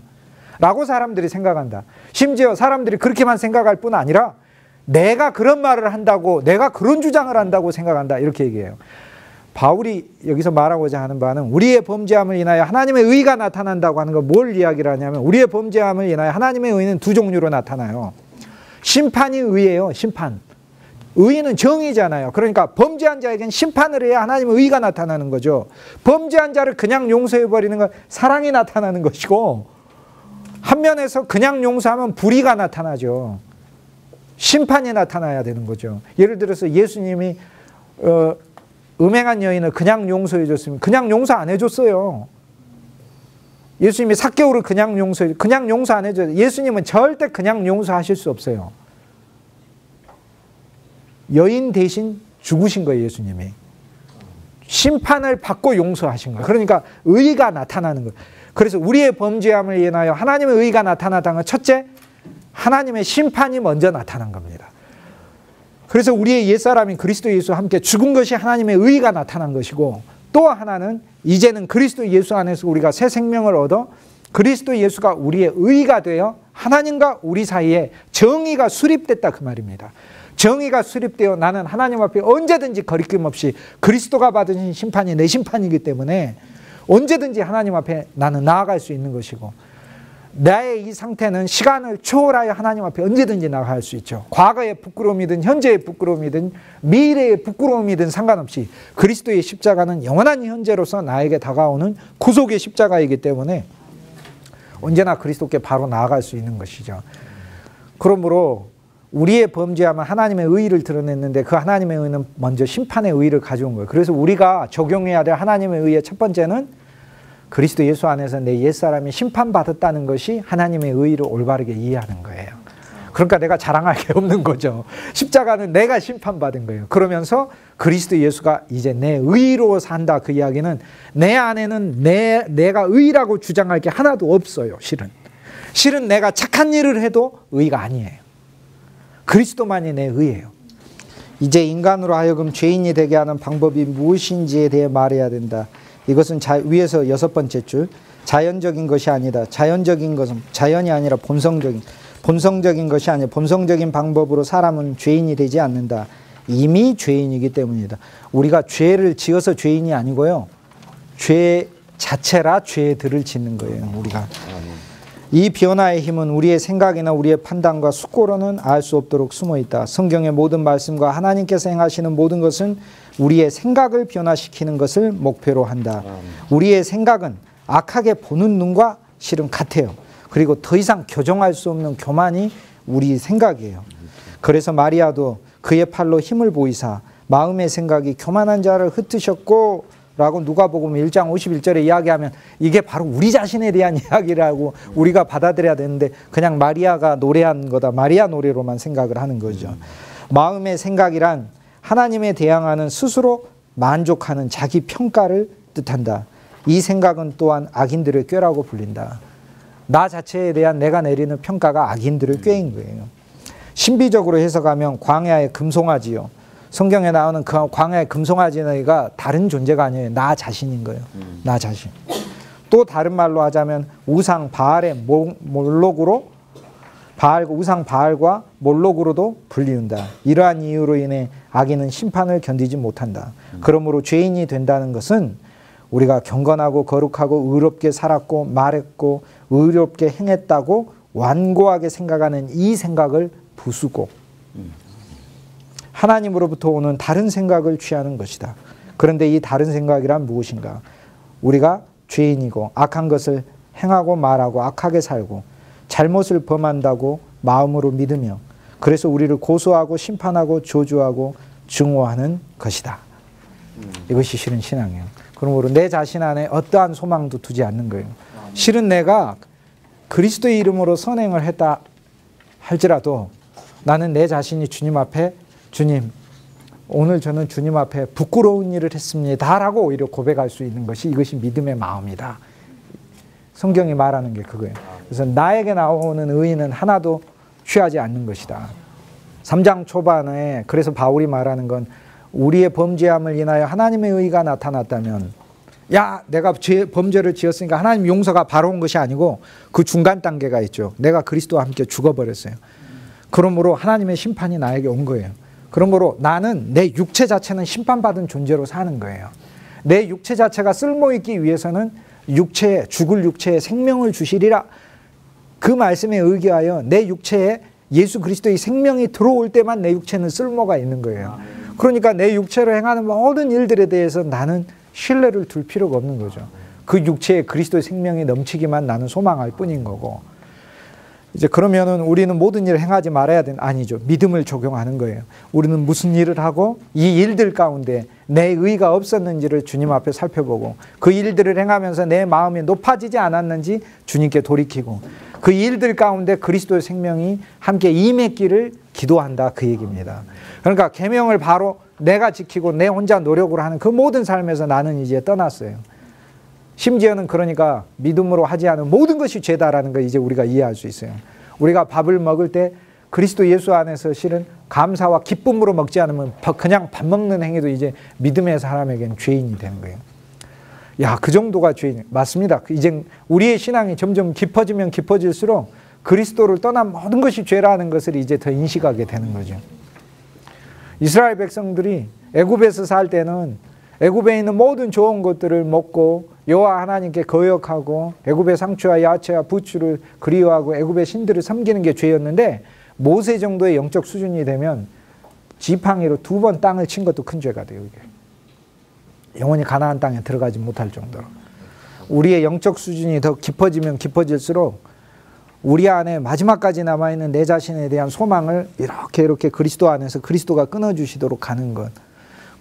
라고 사람들이 생각한다. 심지어 사람들이 그렇게만 생각할 뿐 아니라 내가 그런 말을 한다고, 내가 그런 주장을 한다고 생각한다, 이렇게 얘기해요. 바울이 여기서 말하고자 하는 바는 우리의 범죄함을 인하여 하나님의 의가 나타난다고 하는 거 뭘 이야기를 하냐면 우리의 범죄함을 인하여 하나님의 의는 두 종류로 나타나요. 심판이 의예요. 심판. 의는 정의잖아요. 그러니까 범죄한 자에겐 심판을 해야 하나님의 의가 나타나는 거죠. 범죄한 자를 그냥 용서해버리는 건 사랑이 나타나는 것이고, 한 면에서 그냥 용서하면 불의가 나타나죠. 심판이 나타나야 되는 거죠. 예를 들어서 예수님이 음행한 여인을 그냥 용서해 줬으면 그냥 용서 안 해줬어요. 예수님이 삭개오를 그냥 용서 안 해줘요. 예수님은 절대 그냥 용서하실 수 없어요. 여인 대신 죽으신 거예요. 예수님이. 심판을 받고 용서하신 거예요. 그러니까 의가 나타나는 거예요. 그래서 우리의 범죄함을 인하여 하나님의 의가 나타났다는 건 첫째, 하나님의 심판이 먼저 나타난 겁니다. 그래서 우리의 옛사람인 그리스도 예수와 함께 죽은 것이 하나님의 의가 나타난 것이고, 또 하나는 이제는 그리스도 예수 안에서 우리가 새 생명을 얻어 그리스도 예수가 우리의 의가 되어 하나님과 우리 사이에 정의가 수립됐다, 그 말입니다. 정의가 수립되어 나는 하나님 앞에 언제든지 거리낌 없이 그리스도가 받으신 심판이 내 심판이기 때문에 언제든지 하나님 앞에 나는 나아갈 수 있는 것이고, 나의 이 상태는 시간을 초월하여 하나님 앞에 언제든지 나아갈 수 있죠. 과거의 부끄러움이든 현재의 부끄러움이든 미래의 부끄러움이든 상관없이 그리스도의 십자가는 영원한 현재로서 나에게 다가오는 구속의 십자가이기 때문에 언제나 그리스도께 바로 나아갈 수 있는 것이죠. 그러므로 우리의 범죄함은 하나님의 의의를 드러냈는데 그 하나님의 의는 먼저 심판의 의의를 가져온 거예요. 그래서 우리가 적용해야 될 하나님의 의의 첫 번째는 그리스도 예수 안에서 내 옛사람이 심판받았다는 것이 하나님의 의의를 올바르게 이해하는 거예요. 그러니까 내가 자랑할 게 없는 거죠. 십자가는 내가 심판받은 거예요. 그러면서 그리스도 예수가 이제 내 의로 산다, 그 이야기는 내 안에는 내가 의라고 주장할 게 하나도 없어요. 실은 내가 착한 일을 해도 의가 아니에요. 그리스도만이 내 의예요. 이제 인간으로 하여금 죄인이 되게 하는 방법이 무엇인지에 대해 말해야 된다. 이것은 위에서 6번째 줄, 자연적인 것이 아니다. 자연적인 것은 자연이 아니라 본성적인 것이 아니라 본성적인 방법으로 사람은 죄인이 되지 않는다. 이미 죄인이기 때문이다. 우리가 죄를 지어서 죄인이 아니고요, 죄 자체라 죄들을 짓는 거예요. 우리가 이 변화의 힘은 우리의 생각이나 우리의 판단과 숙고로는 알 수 없도록 숨어 있다. 성경의 모든 말씀과 하나님께서 행하시는 모든 것은 우리의 생각을 변화시키는 것을 목표로 한다. 우리의 생각은 악하게 보는 눈과 실은 같아요. 그리고 더 이상 교정할 수 없는 교만이 우리 생각이에요. 그래서 마리아도 그의 팔로 힘을 보이사 마음의 생각이 교만한 자를 흩으셨고 라고 누가복음 1장 51절에 이야기하면 이게 바로 우리 자신에 대한 이야기라고 우리가 받아들여야 되는데 그냥 마리아가 노래한 거다, 마리아 노래로만 생각을 하는 거죠. 마음의 생각이란 하나님에 대항하는 스스로 만족하는 자기 평가를 뜻한다. 이 생각은 또한 악인들의 꾀라고 불린다. 나 자체에 대한 내가 내리는 평가가 악인들의 꾀인 거예요. 신비적으로 해석하면 광야의 금송아지요, 성경에 나오는 그 광야의 금송아지가 다른 존재가 아니에요. 나 자신인 거예요. 나 자신. 또 다른 말로 하자면 우상 바알의 몰록으로, 우상 바알과 몰록으로도 불리운다. 이러한 이유로 인해 악인은 심판을 견디지 못한다. 그러므로 죄인이 된다는 것은 우리가 경건하고 거룩하고 의롭게 살았고 말했고 의롭게 행했다고 완고하게 생각하는 이 생각을 부수고 하나님으로부터 오는 다른 생각을 취하는 것이다. 그런데 이 다른 생각이란 무엇인가? 우리가 죄인이고 악한 것을 행하고 말하고 악하게 살고 잘못을 범한다고 마음으로 믿으며 그래서 우리를 고소하고 심판하고 저주하고 증오하는 것이다. 이것이 실은 신앙이에요. 그러므로 내 자신 안에 어떠한 소망도 두지 않는 거예요. 실은 내가 그리스도의 이름으로 선행을 했다 할지라도 나는 내 자신이 주님 앞에 주님, 오늘 저는 주님 앞에 부끄러운 일을 했습니다 라고 오히려 고백할 수 있는 것이 이것이 믿음의 마음이다. 성경이 말하는 게 그거예요. 그래서 나에게 나오는 의의는 하나도 취하지 않는 것이다. 3장 초반에 그래서 바울이 말하는 건 우리의 범죄함을 인하여 하나님의 의의가 나타났다면 야, 내가 범죄를 지었으니까 하나님 용서가 바로 온 것이 아니고 그 중간 단계가 있죠. 내가 그리스도와 함께 죽어버렸어요. 그러므로 하나님의 심판이 나에게 온 거예요. 그러므로 나는 내 육체 자체는 심판받은 존재로 사는 거예요. 내 육체 자체가 쓸모있기 위해서는 죽을 육체에 생명을 주시리라. 그 말씀에 의기하여 내 육체에 예수 그리스도의 생명이 들어올 때만 내 육체는 쓸모가 있는 거예요. 그러니까 내 육체로 행하는 모든 일들에 대해서 나는 신뢰를 둘 필요가 없는 거죠. 그 육체에 그리스도의 생명이 넘치기만 나는 소망할 뿐인 거고. 이제 그러면은 우리는 모든 일을 행하지 말아야 되는, 아니죠. 믿음을 적용하는 거예요. 우리는 무슨 일을 하고 이 일들 가운데 내 의가 없었는지를 주님 앞에 살펴보고 그 일들을 행하면서 내 마음이 높아지지 않았는지 주님께 돌이키고 그 일들 가운데 그리스도의 생명이 함께 임했기를 기도한다, 그 얘기입니다. 그러니까 계명을 바로 내가 지키고 내 혼자 노력으로 하는 그 모든 삶에서 나는 이제 떠났어요. 심지어는 그러니까 믿음으로 하지 않은 모든 것이 죄다라는 걸 이제 우리가 이해할 수 있어요. 우리가 밥을 먹을 때 그리스도 예수 안에서 실은 감사와 기쁨으로 먹지 않으면 그냥 밥 먹는 행위도 이제 믿음의 사람에게는 죄인이 되는 거예요. 야, 그 정도가 죄인. 맞습니다. 이제 우리의 신앙이 점점 깊어지면 깊어질수록 그리스도를 떠난 모든 것이 죄라는 것을 이제 더 인식하게 되는 거죠. 이스라엘 백성들이 애굽에서 살 때는 애굽에 있는 모든 좋은 것들을 먹고 여호와 하나님께 거역하고 애굽의 상추와 야채와 부추를 그리워하고 애굽의 신들을 섬기는 게 죄였는데 모세 정도의 영적 수준이 되면 지팡이로 2번 땅을 친 것도 큰 죄가 돼요. 이게 영원히 가나안 땅에 들어가지 못할 정도로. 우리의 영적 수준이 더 깊어지면 깊어질수록 우리 안에 마지막까지 남아있는 내 자신에 대한 소망을 이렇게 그리스도 안에서 그리스도가 끊어주시도록 가는 것.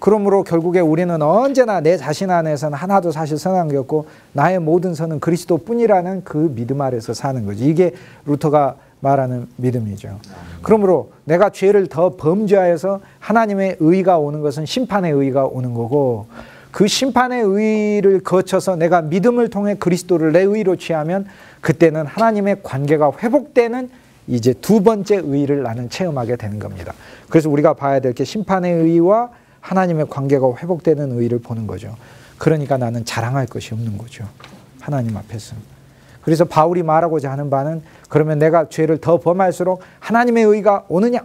그러므로 결국에 우리는 언제나 내 자신 안에서는 하나도 사실 선한 게 없고 나의 모든 선은 그리스도뿐이라는 그 믿음 아래서 사는 거지. 이게 루터가 말하는 믿음이죠. 그러므로 내가 죄를 더 범죄하여서 하나님의 의가 오는 것은 심판의 의가 오는 거고, 그 심판의 의를 거쳐서 내가 믿음을 통해 그리스도를 내 의로 취하면 그때는 하나님의 관계가 회복되는 이제 두 번째 의를 나는 체험하게 되는 겁니다. 그래서 우리가 봐야 될 게 심판의 의와 하나님의 관계가 회복되는 의를 보는 거죠. 그러니까 나는 자랑할 것이 없는 거죠. 하나님 앞에서. 그래서 바울이 말하고자 하는 바는, 그러면 내가 죄를 더 범할수록 하나님의 의가 오느냐?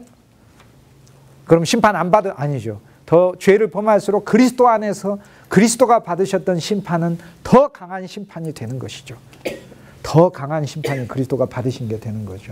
그럼 심판 안 받을? 아니죠. 더 죄를 범할수록 그리스도 안에서 그리스도가 받으셨던 심판은 더 강한 심판이 되는 것이죠. 더 강한 심판이 그리스도가 받으신 게 되는 거죠.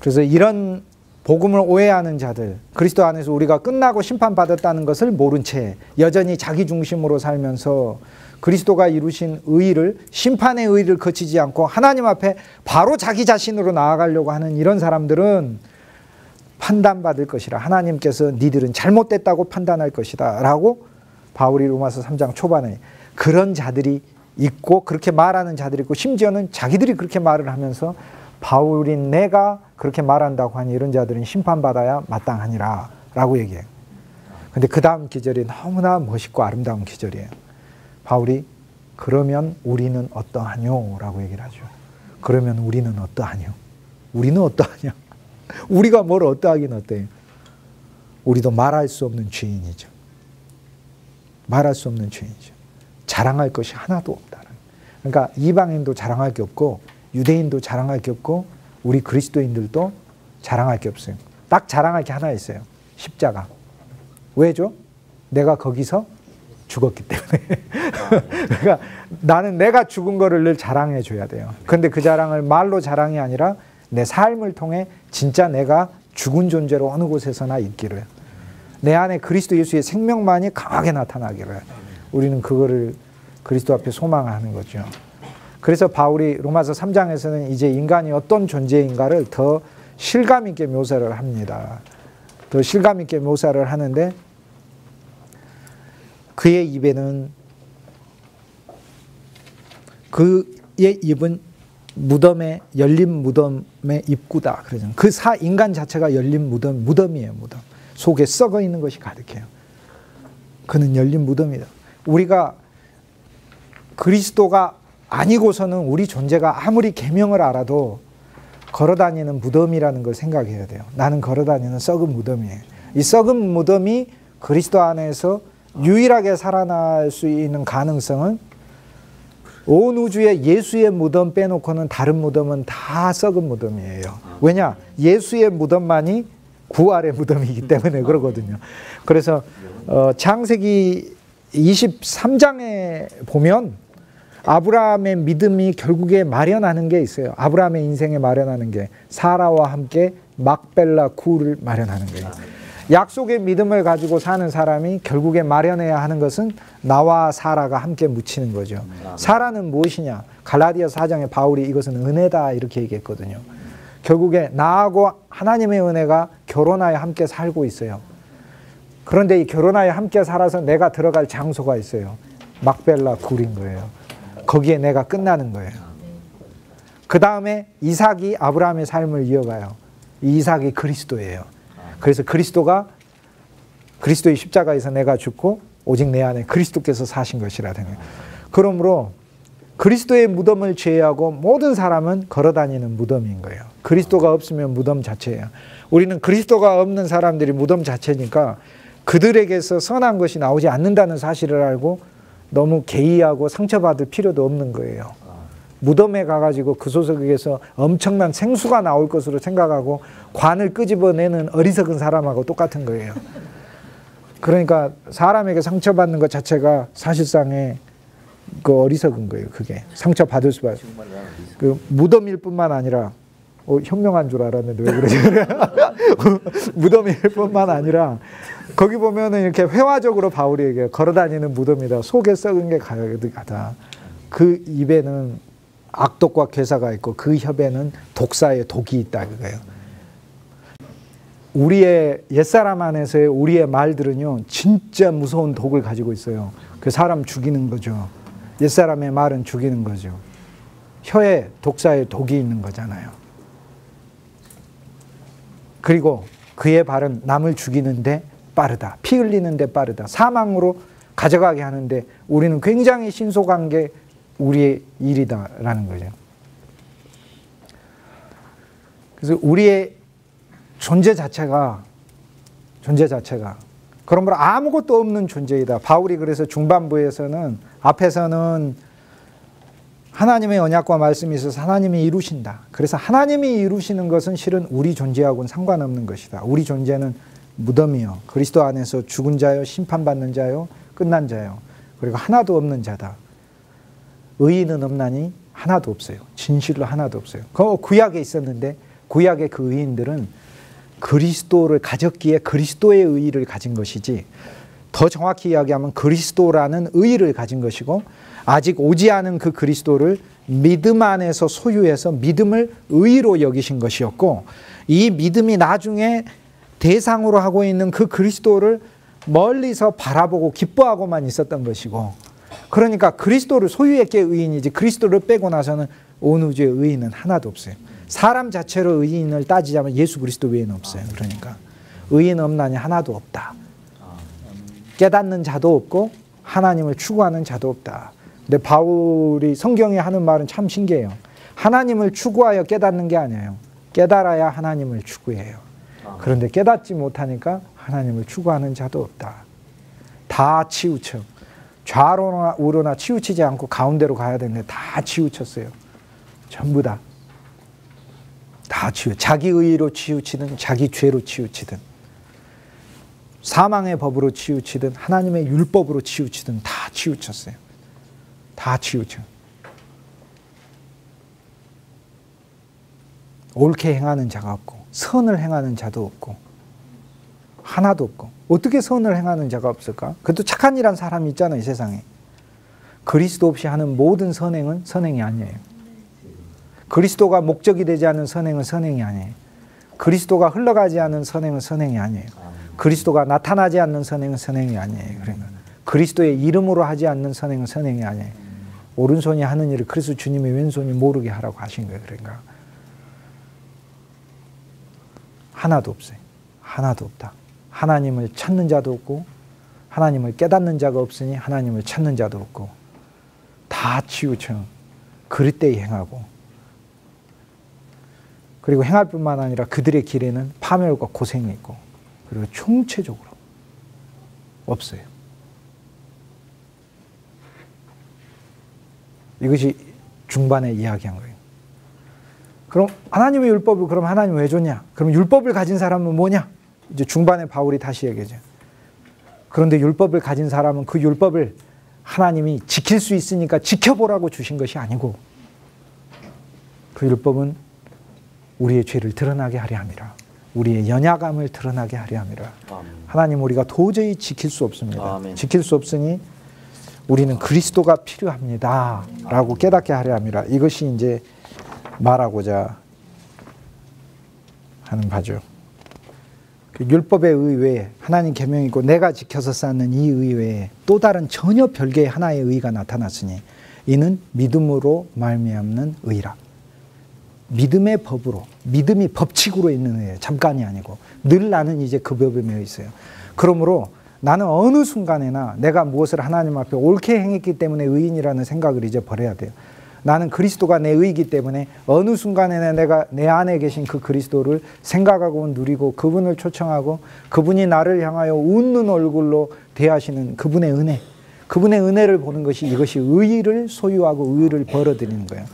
그래서 이런 복음을 오해하는 자들, 그리스도 안에서 우리가 끝나고 심판받았다는 것을 모른 채 여전히 자기 중심으로 살면서 그리스도가 이루신 의를, 심판의 의를 거치지 않고 하나님 앞에 바로 자기 자신으로 나아가려고 하는 이런 사람들은 판단받을 것이라, 하나님께서 니들은 잘못됐다고 판단할 것이다 라고 바울이 로마서 3장 초반에 그런 자들이 있고, 그렇게 말하는 자들이 있고, 심지어는 자기들이 그렇게 말을 하면서 바울인 내가 그렇게 말한다고 하니 이런 자들은 심판받아야 마땅하니라 라고 얘기해요. 근데 그 다음 기절이 너무나 멋있고 아름다운 기절이에요. 바울이 그러면 우리는 어떠하뇨? 라고 얘기를 하죠. 그러면 우리는 어떠하뇨? 우리는 어떠하냐? 우리가 뭘 어떠하긴 어때요? 우리도 말할 수 없는 죄인이죠. 말할 수 없는 죄인이죠. 자랑할 것이 하나도 없다는. 그러니까 이방인도 자랑할 게 없고 유대인도 자랑할 게 없고 우리 그리스도인들도 자랑할 게 없어요. 딱 자랑할 게 하나 있어요. 십자가. 왜죠? 내가 거기서 죽었기 때문에. 그러니까 나는 내가 죽은 거를 늘 자랑해 줘야 돼요. 근데 그 자랑을 말로 자랑이 아니라 내 삶을 통해 진짜 내가 죽은 존재로 어느 곳에서나 있기를, 내 안에 그리스도 예수의 생명만이 강하게 나타나기를, 우리는 그거를 그리스도 앞에 소망하는 거죠. 그래서 바울이 로마서 3장에서는 이제 인간이 어떤 존재인가를 더 실감 있게 묘사를 합니다. 더 실감 있게 묘사를 하는데, 그의 입에는, 그의 입은 무덤에, 열린 무덤의 입구다 그러잖아요. 그 인간 자체가 열린 무덤이에요. 무덤 속에 썩어 있는 것이 가득해요. 그는 열린 무덤이다. 우리가 그리스도가 아니고서는 우리 존재가 아무리 계명을 알아도 걸어다니는 무덤이라는 걸 생각해야 돼요. 나는 걸어다니는 썩은 무덤이에요. 이 썩은 무덤이 그리스도 안에서 유일하게 살아날 수 있는 가능성은, 온 우주에 예수의 무덤 빼놓고는 다른 무덤은 다 썩은 무덤이에요. 왜냐? 예수의 무덤만이 부활의 무덤이기 때문에 그러거든요. 그래서 창세기 23장에 보면 아브라함의 믿음이 결국에 마련하는 게 있어요. 아브라함의 인생에 마련하는 게 사라와 함께 막벨라 굴을 마련하는 거예요. 약속의 믿음을 가지고 사는 사람이 결국에 마련해야 하는 것은 나와 사라가 함께 묻히는 거죠. 사라는 무엇이냐? 갈라디아서 4장에 바울이 이것은 은혜다 이렇게 얘기했거든요. 결국에 나하고 하나님의 은혜가 결혼하여 함께 살고 있어요. 그런데 이 결혼하여 함께 살아서 내가 들어갈 장소가 있어요. 막벨라 굴인 거예요. 거기에 내가 끝나는 거예요. 그 다음에 이삭이 아브라함의 삶을 이어가요. 이 이삭이 그리스도예요. 그래서 그리스도의 십자가에서 내가 죽고 오직 내 안에 그리스도께서 사신 것이라는 거예요. 그러므로 그리스도의 무덤을 제외하고 모든 사람은 걸어다니는 무덤인 거예요. 그리스도가 없으면 무덤 자체예요. 우리는 그리스도가 없는 사람들이 무덤 자체니까 그들에게서 선한 것이 나오지 않는다는 사실을 알고 너무 개의하고 상처받을 필요도 없는 거예요. 무덤에 가가지고 그 속에서 엄청난 생수가 나올 것으로 생각하고 관을 끄집어내는 어리석은 사람하고 똑같은 거예요. 그러니까 사람에게 상처받는 것 자체가 사실상의 그 어리석은 거예요. 그게 상처받을 수밖에. 그 무덤일 뿐만 아니라 현명한 줄 알았는데 왜 그러지? 무덤일 뿐만 아니라 거기 보면은 이렇게 회화적으로 바울이 얘기해요. 걸어다니는 무덤이다. 속에 썩은 게 가득하다. 그 입에는 악독과 괴사가 있고 그 혀에는 독사의 독이 있다 그거예요. 우리의 옛사람 안에서의 우리의 말들은요, 진짜 무서운 독을 가지고 있어요. 그 사람 죽이는 거죠. 옛사람의 말은 죽이는 거죠. 혀에 독사에 독이 있는 거잖아요. 그리고 그의 발은 남을 죽이는데 빠르다. 피 흘리는데 빠르다. 사망으로 가져가게 하는데 우리는 굉장히 신속한 게 우리의 일이다라는 거죠. 그래서 우리의 존재 자체가 그러므로 아무것도 없는 존재이다. 바울이 그래서 중반부에서는, 앞에서는 하나님의 언약과 말씀이 있어서 하나님이 이루신다. 그래서 하나님이 이루시는 것은 실은 우리 존재하고는 상관없는 것이다. 우리 존재는 무덤이요, 그리스도 안에서 죽은 자요, 심판받는 자요, 끝난 자요, 그리고 하나도 없는 자다. 의인은 없나니 하나도 없어요. 진실로 하나도 없어요. 그 구약에 있었는데 구약의 그 의인들은 그리스도를 가졌기에 그리스도의 의의를 가진 것이지, 더 정확히 이야기하면 그리스도라는 의의를 가진 것이고, 아직 오지 않은 그 그리스도를 믿음 안에서 소유해서 믿음을 의의로 여기신 것이었고, 이 믿음이 나중에 대상으로 하고 있는 그 그리스도를 멀리서 바라보고 기뻐하고만 있었던 것이고, 그러니까 그리스도를 소유했기에 의인이지 그리스도를 빼고 나서는 온 우주의 의인은 하나도 없어요. 사람 자체로 의인을 따지자면 예수 그리스도 외에는 없어요. 그러니까 의인 없나니 하나도 없다. 깨닫는 자도 없고 하나님을 추구하는 자도 없다. 근데 바울이 성경에 하는 말은 참 신기해요. 하나님을 추구하여 깨닫는 게 아니에요. 깨달아야 하나님을 추구해요. 그런데 깨닫지 못하니까 하나님을 추구하는 자도 없다. 다 치우쳐. 좌로나 우로나 치우치지 않고 가운데로 가야 되는데 다 치우쳤어요. 전부 다. 다 자기 의의로 치우치든 자기 죄로 치우치든 사망의 법으로 치우치든 하나님의 율법으로 치우치든 다 치우쳤어요. 다 치우쳐. 옳게 행하는 자가 없고 선을 행하는 자도 없고 하나도 없고. 어떻게 선을 행하는 자가 없을까? 그래도 착한 일한 사람이 있잖아요, 이 세상에. 그리스도 없이 하는 모든 선행은 선행이 아니에요. 그리스도가 목적이 되지 않는 선행은 선행이 아니에요. 그리스도가 흘러가지 않는 선행은 선행이 아니에요. 그리스도가 나타나지 않는 선행은 선행이 아니에요. 그러니까 그리스도의 이름으로 하지 않는 선행은 선행이 아니에요. 오른손이 하는 일을 그래서 주님이 왼손이 모르게 하라고 하신 거예요. 그러니까 하나도 없어요. 하나도 없다. 하나님을 찾는 자도 없고 하나님을 깨닫는 자가 없으니 하나님을 찾는 자도 없고 다 치우쳐 그릇되이 행하고, 그리고 행할 뿐만 아니라 그들의 길에는 파멸과 고생이 있고, 그리고 총체적으로 없어요. 이것이 중반에 이야기한 거예요. 그럼 하나님의 율법을 그럼 하나님 왜 줬냐? 그럼 율법을 가진 사람은 뭐냐? 이제 중반에 바울이 다시 얘기하죠. 그런데 율법을 가진 사람은 그 율법을 하나님이 지킬 수 있으니까 지켜보라고 주신 것이 아니고, 그 율법은 우리의 죄를 드러나게 하려 함이라. 우리의 연약함을 드러나게 하려 함이라. 하나님, 우리가 도저히 지킬 수 없습니다. 지킬 수 없으니 우리는 그리스도가 필요합니다 라고 깨닫게 하려 함이라. 이것이 이제 말하고자 하는 바죠. 그 율법의 의외에 하나님 계명이고 내가 지켜서 쌓는 이 의외에 또 다른 전혀 별개의 하나의 의가 나타났으니 이는 믿음으로 말미암는 의라. 믿음의 법으로, 믿음이 법칙으로 있는 의예요. 잠깐이 아니고 늘 나는 이제 그 법에 매여 있어요. 그러므로 나는 어느 순간에나 내가 무엇을 하나님 앞에 옳게 행했기 때문에 의인이라는 생각을 이제 버려야 돼요. 나는 그리스도가 내 의이기 때문에 어느 순간에나 내가 내 안에 계신 그 그리스도를 생각하고 누리고 그분을 초청하고 그분이 나를 향하여 웃는 얼굴로 대하시는 그분의 은혜, 그분의 은혜를 보는 것이, 이것이 의의를 소유하고 의의를 벌어들이는 거예요.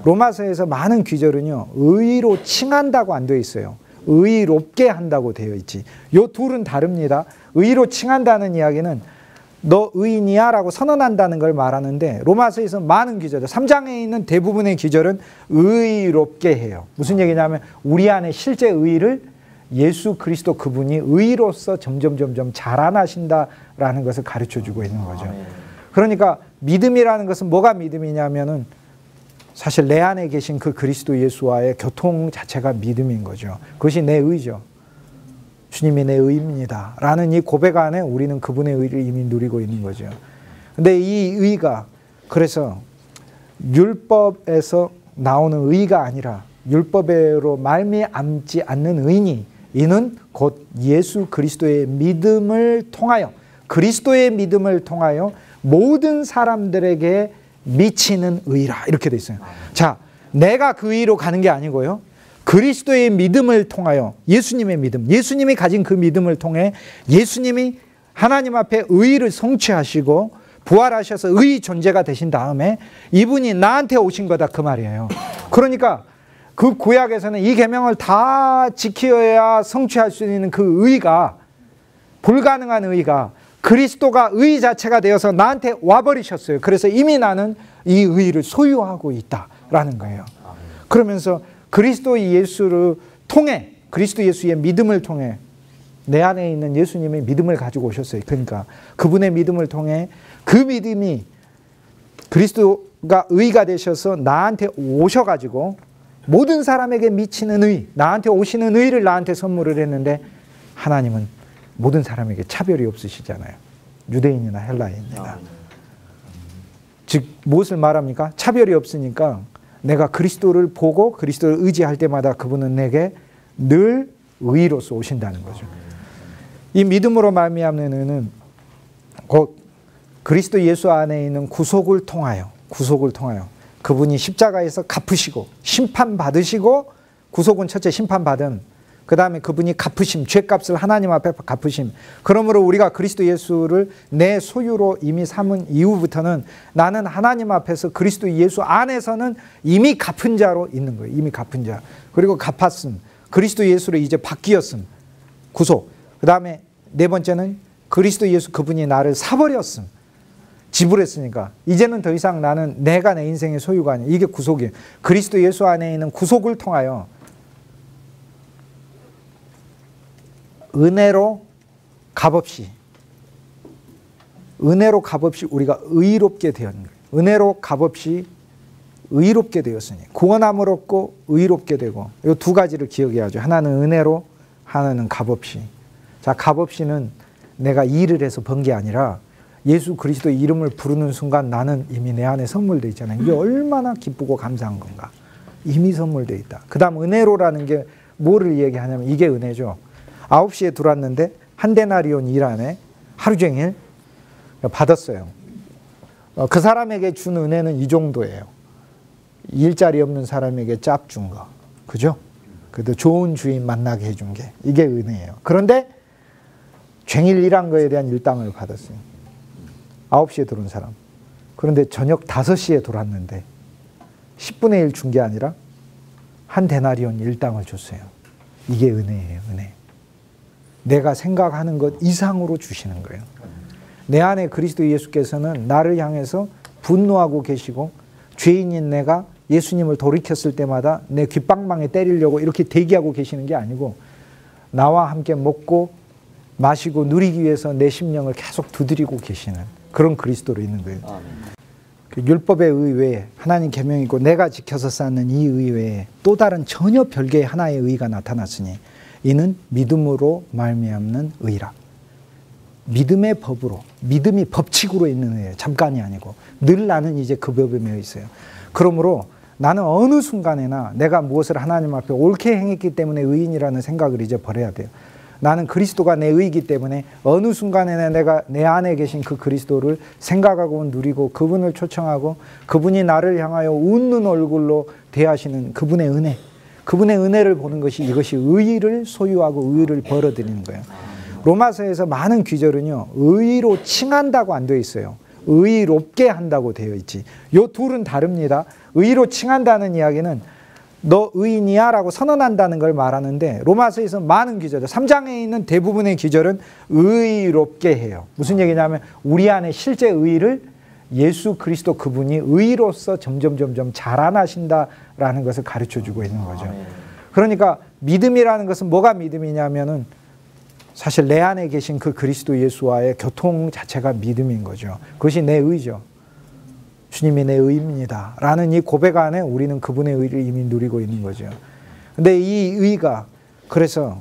로마서에서 많은 귀절은요, 의의로 칭한다고 안 되어 있어요. 의롭게 한다고 되어 있지. 요 둘은 다릅니다. 의의로 칭한다는 이야기는 너 의인이야 라고 선언한다는 걸 말하는데, 로마서에서 많은 귀절, 3장에 있는 대부분의 귀절은 의롭게 해요. 무슨 얘기냐면 우리 안에 실제 의의를 예수 그리스도 그분이 의로서 점점 자라나신다라는 것을 가르쳐주고 있는 거죠. 그러니까 믿음이라는 것은 뭐가 믿음이냐면은 사실 내 안에 계신 그 그리스도 예수와의 교통 자체가 믿음인 거죠. 그것이 내 의죠. 주님이 내 의입니다 라는 이 고백 안에 우리는 그분의 의를 이미 누리고 있는 거죠. 근데 이 의가 그래서 율법에서 나오는 의가 아니라 율법으로 말미암지 않는 의니 이는 곧 예수 그리스도의 믿음을 통하여 그리스도의 믿음을 통하여 모든 사람들에게 미치는 의라 이렇게 돼 있어요. 자, 내가 그 의로 가는 게 아니고요. 그리스도의 믿음을 통하여 예수님의 믿음, 예수님이 가진 그 믿음을 통해 예수님이 하나님 앞에 의를 성취하시고 부활하셔서 의 존재가 되신 다음에 이분이 나한테 오신 거다 그 말이에요. 그러니까 그 구약에서는 이 계명을 다 지켜야 성취할 수 있는 그 의가 불가능한 의가 그리스도가 의 자체가 되어서 나한테 와버리셨어요. 그래서 이미 나는 이 의를 소유하고 있다라는 거예요. 그러면서 그리스도 예수를 통해 그리스도 예수의 믿음을 통해 내 안에 있는 예수님의 믿음을 가지고 오셨어요. 그러니까 그분의 믿음을 통해 그 믿음이 그리스도가 의가 되셔서 나한테 오셔가지고 모든 사람에게 미치는 의, 나한테 오시는 의를 나한테 선물을 했는데 하나님은 모든 사람에게 차별이 없으시잖아요. 유대인이나 헬라인이나. 즉 무엇을 말합니까? 차별이 없으니까 내가 그리스도를 보고 그리스도를 의지할 때마다 그분은 내게 늘 의로서 오신다는 거죠. 이 믿음으로 말미암는 의는 곧 그리스도 예수 안에 있는 구속을 통하여 그분이 십자가에서 갚으시고 심판받으시고 구속은 첫째 심판받음 그 다음에 그분이 갚으심 죄값을 하나님 앞에 갚으심 그러므로 우리가 그리스도 예수를 내 소유로 이미 삼은 이후부터는 나는 하나님 앞에서 그리스도 예수 안에서는 이미 갚은 자로 있는 거예요. 이미 갚은 자 그리고 갚았음 그리스도 예수로 이제 바뀌었음 구속 그 다음에 네 번째는 그리스도 예수 그분이 나를 사버렸음 지불했으니까 이제는 더 이상 나는 내가 내 인생의 소유가 아니야. 이게 구속이에요. 그리스도 예수 안에 있는 구속을 통하여 은혜로 값없이 우리가 의롭게 되었는 거예요. 은혜로 값없이 의롭게 되었으니 구원함을 얻고 의롭게 되고 이 두 가지를 기억해야죠. 하나는 은혜로 하나는 값없이. 자, 값없이는 내가 일을 해서 번 게 아니라 예수 그리스도의 이름을 부르는 순간 나는 이미 내 안에 선물되어 있잖아요. 이게 얼마나 기쁘고 감사한 건가. 이미 선물되어 있다. 그 다음 은혜로라는 게 뭐를 얘기하냐면 이게 은혜죠. 9시에 들어왔는데 한 데나리온 일 안에 하루 종일 받았어요. 그 사람에게 준 은혜는 이 정도예요. 일자리 없는 사람에게 짭 준 거. 그죠? 그래도 좋은 주인 만나게 해준 게 이게 은혜예요. 그런데 종일 일한 거에 대한 일당을 받았어요. 9시에 들어온 사람. 그런데 저녁 5시에 들어왔는데 10분의 1 준 게 아니라 한 데나리온 일당을 줬어요. 이게 은혜예요. 은혜. 내가 생각하는 것 이상으로 주시는 거예요. 내 안에 그리스도 예수께서는 나를 향해서 분노하고 계시고 죄인인 내가 예수님을 돌이켰을 때마다 내 귓방망에 때리려고 이렇게 대기하고 계시는 게 아니고 나와 함께 먹고 마시고 누리기 위해서 내 심령을 계속 두드리고 계시는 그런 그리스도로 있는 거예요. 그 율법의 의 외에 하나님 계명이고 내가 지켜서 쌓는 이 의 외에 또 다른 전혀 별개의 하나의 의가 나타났으니 이는 믿음으로 말미암는 의라. 믿음의 법으로 믿음이 법칙으로 있는 의예요. 잠깐이 아니고 늘 나는 이제 그 법에 매여 있어요. 그러므로 나는 어느 순간에나 내가 무엇을 하나님 앞에 옳게 행했기 때문에 의인이라는 생각을 이제 버려야 돼요. 나는 그리스도가 내 의이기 때문에 어느 순간에나 내가 내 안에 계신 그 그리스도를 생각하고 누리고 그분을 초청하고 그분이 나를 향하여 웃는 얼굴로 대하시는 그분의 은혜, 그분의 은혜를 보는 것이 이것이 의를 소유하고 의를 벌어들이는 거예요. 로마서에서 많은 귀절은요, 의로 칭한다고 안 되어 있어요. 의롭게 한다고 되어 있지. 요 둘은 다릅니다. 의로 칭한다는 이야기는 너 의인이야 라고 선언한다는 걸 말하는데 로마서에서 많은 귀절, 3장에 있는 대부분의 귀절은 의롭게 해요. 무슨 얘기냐면 우리 안에 실제 의를 예수 그리스도 그분이 의로서 점점 자라나신다라는 것을 가르쳐주고 있는 거죠. 그러니까 믿음이라는 것은 뭐가 믿음이냐면은 사실 내 안에 계신 그 그리스도 예수와의 교통 자체가 믿음인 거죠. 그것이 내 의죠. 주님이 내 의입니다 라는 이 고백 안에 우리는 그분의 의를 이미 누리고 있는 거죠. 근데 이 의가 그래서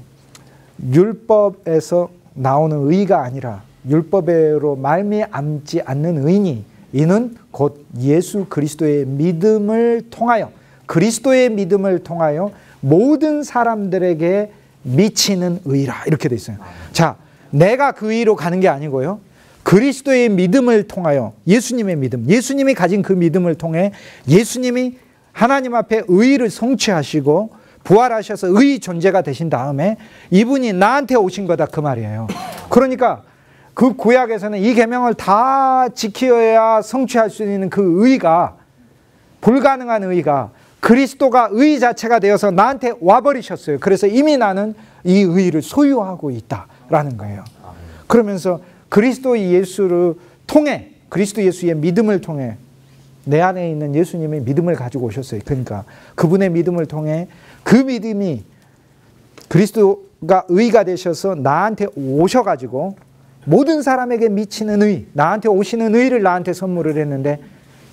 율법에서 나오는 의가 아니라 율법으로 말미암지 않는 의니 이는 곧 예수 그리스도의 믿음을 통하여 그리스도의 믿음을 통하여 모든 사람들에게 미치는 의라 이렇게 돼 있어요. 자, 내가 그 의로 가는 게 아니고요. 그리스도의 믿음을 통하여 예수님의 믿음, 예수님이 가진 그 믿음을 통해 예수님이 하나님 앞에 의를 성취하시고 부활하셔서 의 존재가 되신 다음에 이분이 나한테 오신 거다 그 말이에요. 그러니까 그 구약에서는 이 계명을 다 지켜야 성취할 수 있는 그 의가 불가능한 의가 그리스도가 의 자체가 되어서 나한테 와버리셨어요. 그래서 이미 나는 이 의를 소유하고 있다라는 거예요. 그러면서 그리스도 예수를 통해 그리스도 예수의 믿음을 통해 내 안에 있는 예수님의 믿음을 가지고 오셨어요. 그러니까 그분의 믿음을 통해 그 믿음이 그리스도가 의가 되셔서 나한테 오셔가지고 모든 사람에게 미치는 의, 나한테 오시는 의를 나한테 선물을 했는데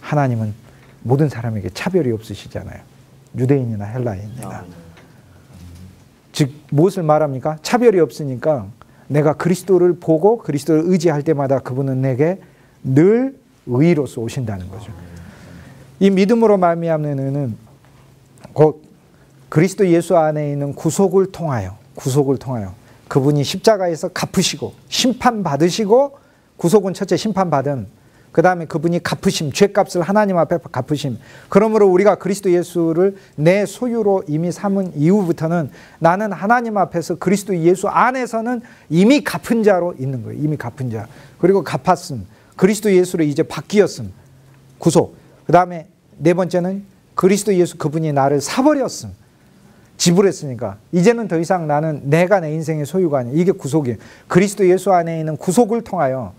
하나님은 모든 사람에게 차별이 없으시잖아요. 유대인이나 헬라인이나. 즉 무엇을 말합니까? 차별이 없으니까 내가 그리스도를 보고 그리스도를 의지할 때마다 그분은 내게 늘 의로서 오신다는 거죠. 이 믿음으로 말미암는 의는 곧 그리스도 예수 안에 있는 구속을 통하여 그분이 십자가에서 갚으시고 심판받으시고 구속은 첫째 심판받은 그 다음에 그분이 갚으심, 죄값을 하나님 앞에 갚으심. 그러므로 우리가 그리스도 예수를 내 소유로 이미 삼은 이후부터는 나는 하나님 앞에서 그리스도 예수 안에서는 이미 갚은 자로 있는 거예요. 이미 갚은 자. 그리고 갚았음. 그리스도 예수로 이제 바뀌었음. 구속. 그 다음에 네 번째는 그리스도 예수 그분이 나를 사버렸음. 지불했으니까 이제는 더 이상 나는 내가 내 인생의 소유가 아니야. 이게 구속이에요. 그리스도 예수 안에 있는 구속을 통하여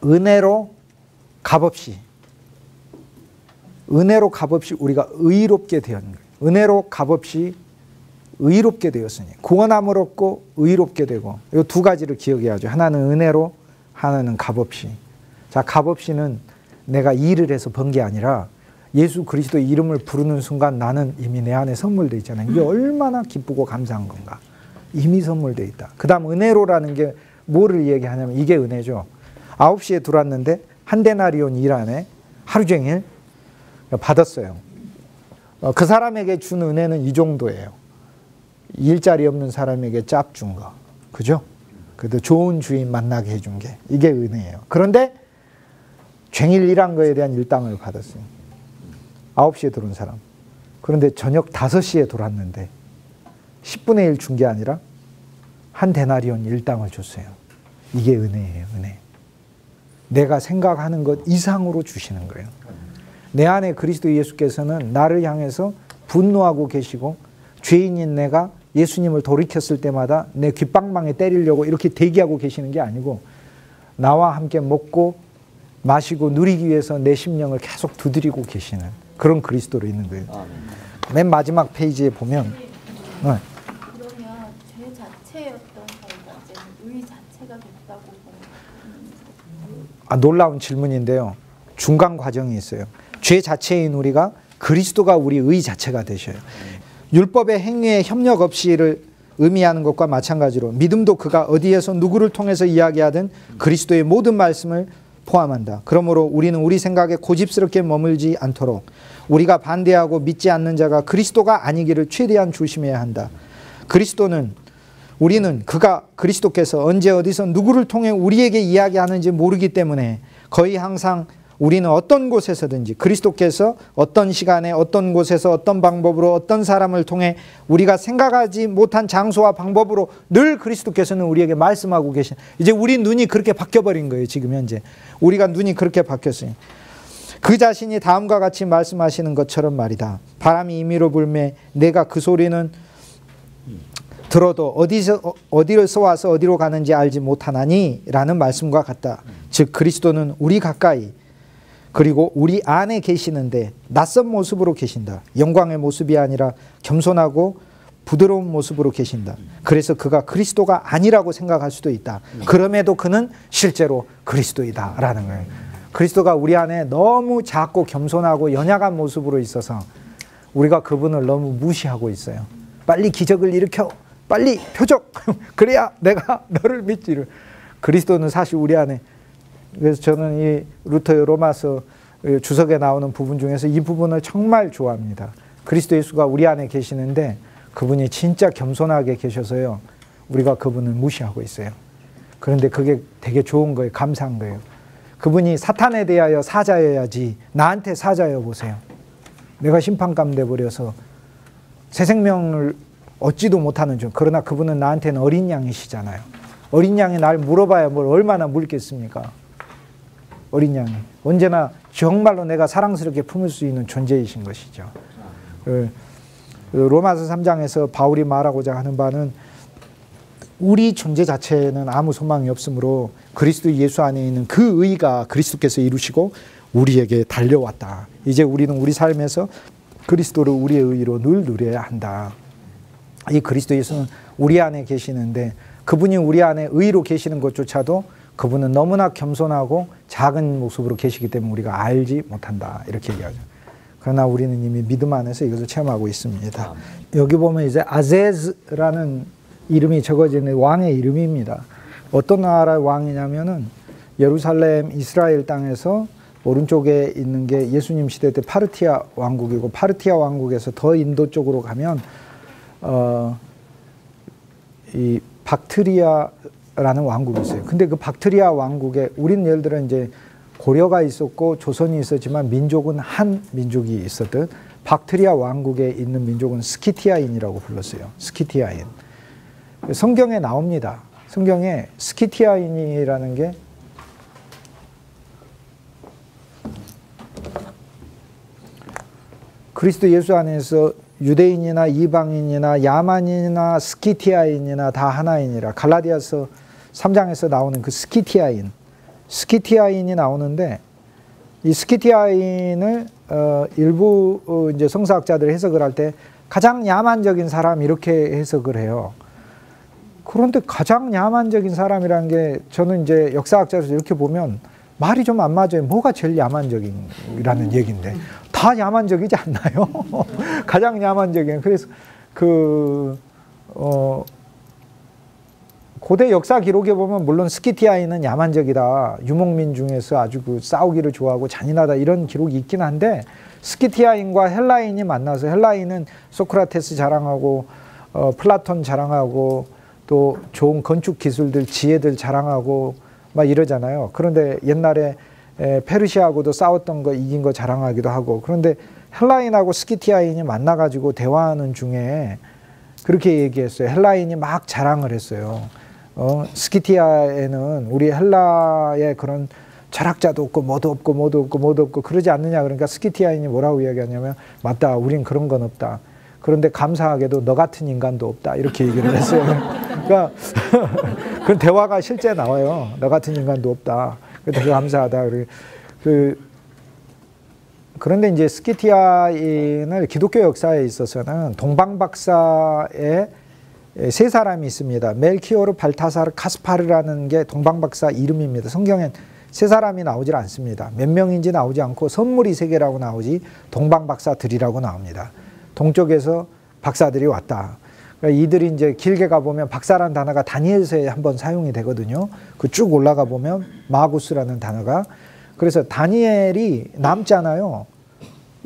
은혜로 값없이 우리가 의롭게 되었는 거예요. 은혜로 값없이 의롭게 되었으니 구원함을 얻고 의롭게 되고 이 두 가지를 기억해야죠. 하나는 은혜로, 하나는 값없이. 자, 값없이는 내가 일을 해서 번 게 아니라 예수 그리스도 이름을 부르는 순간 나는 이미 내 안에 선물되어 있잖아요. 이게 얼마나 기쁘고 감사한 건가. 이미 선물되어 있다. 그 다음 은혜로라는 게 뭐를 얘기하냐면 이게 은혜죠. 9시에 들어왔는데 한 데나리온 일 안에 하루 종일 받았어요. 그 사람에게 준 은혜는 이 정도예요. 일자리 없는 사람에게 짭 준 거. 그죠? 그래도 좋은 주인 만나게 해준 게 이게 은혜예요. 그런데 쟁일 일한 거에 대한 일당을 받았어요. 9시에 들어온 사람. 그런데 저녁 5시에 들어왔는데 10분의 1 준 게 아니라 한 데나리온 일당을 줬어요. 이게 은혜예요. 은혜. 내가 생각하는 것 이상으로 주시는 거예요. 내 안에 그리스도 예수께서는 나를 향해서 분노하고 계시고 죄인인 내가 예수님을 돌이켰을 때마다 내 귓방망에 때리려고 이렇게 대기하고 계시는 게 아니고 나와 함께 먹고 마시고 누리기 위해서 내 심령을 계속 두드리고 계시는 그런 그리스도로 있는 거예요. 맨 마지막 페이지에 보면 그러면 죄 자체였던 저희가 이제 의 자체가 됐다고 보는 놀라운 질문인데요. 중간 과정이 있어요. 죄 자체인 우리가 그리스도가 우리 의 자체가 되셔요. 율법의 행위에 협력 없이를 의미하는 것과 마찬가지로 믿음도 그가 어디에서 누구를 통해서 이야기하든 그리스도의 모든 말씀을 포함한다. 그러므로 우리는 우리 생각에 고집스럽게 머물지 않도록 우리가 반대하고 믿지 않는 자가 그리스도가 아니기를 최대한 조심해야 한다. 우리는 그리스도께서 언제 어디서 누구를 통해 우리에게 이야기하는지 모르기 때문에 거의 항상 우리는 어떤 곳에서든지 그리스도께서 어떤 시간에 어떤 곳에서 어떤 방법으로 어떤 사람을 통해 우리가 생각하지 못한 장소와 방법으로 늘 그리스도께서는 우리에게 말씀하고 계신 이제 우리 눈이 그렇게 바뀌어버린 거예요. 지금 현재 우리가 눈이 그렇게 바뀌었어요. 그 자신이 다음과 같이 말씀하시는 것처럼 말이다. 바람이 임의로 불매 내가 그 소리는 들어도 어디서 와서 어디로 가는지 알지 못하나니 라는 말씀과 같다. 즉 그리스도는 우리 가까이 그리고 우리 안에 계시는데 낯선 모습으로 계신다. 영광의 모습이 아니라 겸손하고 부드러운 모습으로 계신다. 그래서 그가 그리스도가 아니라고 생각할 수도 있다. 그럼에도 그는 실제로 그리스도이다 라는 거예요. 그리스도가 우리 안에 너무 작고 겸손하고 연약한 모습으로 있어서 우리가 그분을 너무 무시하고 있어요. 빨리 기적을 일으켜. 빨리 표적. 그래야 내가 너를 믿지. 그리스도는 사실 우리 안에. 그래서 저는 이 루터의 로마서 주석에 나오는 부분 중에서 이 부분을 정말 좋아합니다. 그리스도 예수가 우리 안에 계시는데 그분이 진짜 겸손하게 계셔서요. 우리가 그분을 무시하고 있어요. 그런데 그게 되게 좋은 거예요. 감사한 거예요. 그분이 사탄에 대하여 사자여야지 나한테 사자여 보세요. 내가 심판감 돼버려서 새 생명을 얻지도 못하는 중. 그러나 그분은 나한테는 어린 양이시잖아요. 어린 양이 날 물어봐야 뭘 얼마나 물겠습니까? 어린 양이. 언제나 정말로 내가 사랑스럽게 품을 수 있는 존재이신 것이죠. 로마서 3장에서 바울이 말하고자 하는 바는 우리 존재 자체에는 아무 소망이 없으므로 그리스도 예수 안에 있는 그 의가 그리스도께서 이루시고 우리에게 달려왔다. 이제 우리는 우리 삶에서 그리스도를 우리의 의로 늘 누려야 한다. 이 그리스도 예수는 우리 안에 계시는데 그분이 우리 안에 의로 계시는 것조차도 그분은 너무나 겸손하고 작은 모습으로 계시기 때문에 우리가 알지 못한다. 이렇게 얘기하죠. 그러나 우리는 이미 믿음 안에서 이것을 체험하고 있습니다. 여기 보면 이제 아제즈라는 이름이 적어지는 왕의 이름입니다. 어떤 나라의 왕이냐면은 예루살렘 이스라엘 땅에서 오른쪽에 있는 게 예수님 시대 때 파르티아 왕국이고 파르티아 왕국에서 더 인도 쪽으로 가면 이 박트리아라는 왕국이 있어요. 근데 그 박트리아 왕국에 우리는 예를 들어 이제 고려가 있었고 조선이 있었지만 민족은 한 민족이 있었던 박트리아 왕국에 있는 민족은 스키티아인이라고 불렀어요. 스키티아인. 성경에 나옵니다. 성경에 스키티아인이라는 게 그리스도 예수 안에서 유대인이나 이방인이나 야만인이나 스키티아인이나 다 하나이니라. 갈라디아서 3장에서 나오는 그 스키티아인이 나오는데 이 스키티아인을 일부 이제 성서학자들이 해석을 할 때 가장 야만적인 사람 이렇게 해석을 해요. 그런데 가장 야만적인 사람이라는 게 저는 이제 역사학자로서 이렇게 보면 말이 좀 안 맞아요. 뭐가 제일 야만적이라는 얘기인데 다 야만적이지 않나요? 가장 야만적인. 그래서 고대 역사 기록에 보면 물론 스키티아인은 야만적이다. 유목민 중에서 아주 싸우기를 좋아하고 잔인하다 이런 기록이 있긴 한데 스키티아인과 헬라인이 만나서 헬라인은 소크라테스 자랑하고 플라톤 자랑하고 또 좋은 건축 기술들 지혜들 자랑하고 막 이러잖아요. 그런데 옛날에 페르시아하고도 싸웠던 거 이긴 거 자랑하기도 하고 그런데 헬라인하고 스키티아인이 만나가지고 대화하는 중에 그렇게 얘기했어요. 헬라인이 막 자랑을 했어요. 스키티아에는 우리 헬라의 그런 철학자도 없고 뭐도 없고 그러지 않느냐. 그러니까 스키티아인이 뭐라고 이야기하냐면 맞다. 우린 그런 건 없다. 그런데 감사하게도 너 같은 인간도 없다. 이렇게 얘기를 했어요. 그러니까 그 대화가 실제 나와요. 너 같은 인간도 없다. 되게 감사하다. 그런데 이제 스키티아인을 기독교 역사에 있어서는 동방박사의 세 사람이 있습니다. 멜키오르, 발타사르, 카스파르라는 게 동방박사 이름입니다. 성경엔 세 사람이 나오질 않습니다. 몇 명인지 나오지 않고 선물이 세 개라고 나오지 동방박사들이라고 나옵니다. 동쪽에서 박사들이 왔다. 그러니까 이들이 이제 길게 가보면 박사라는 단어가 다니엘서에 한번 사용이 되거든요. 그 쭉 올라가 보면 마구스라는 단어가. 그래서 다니엘이 남잖아요.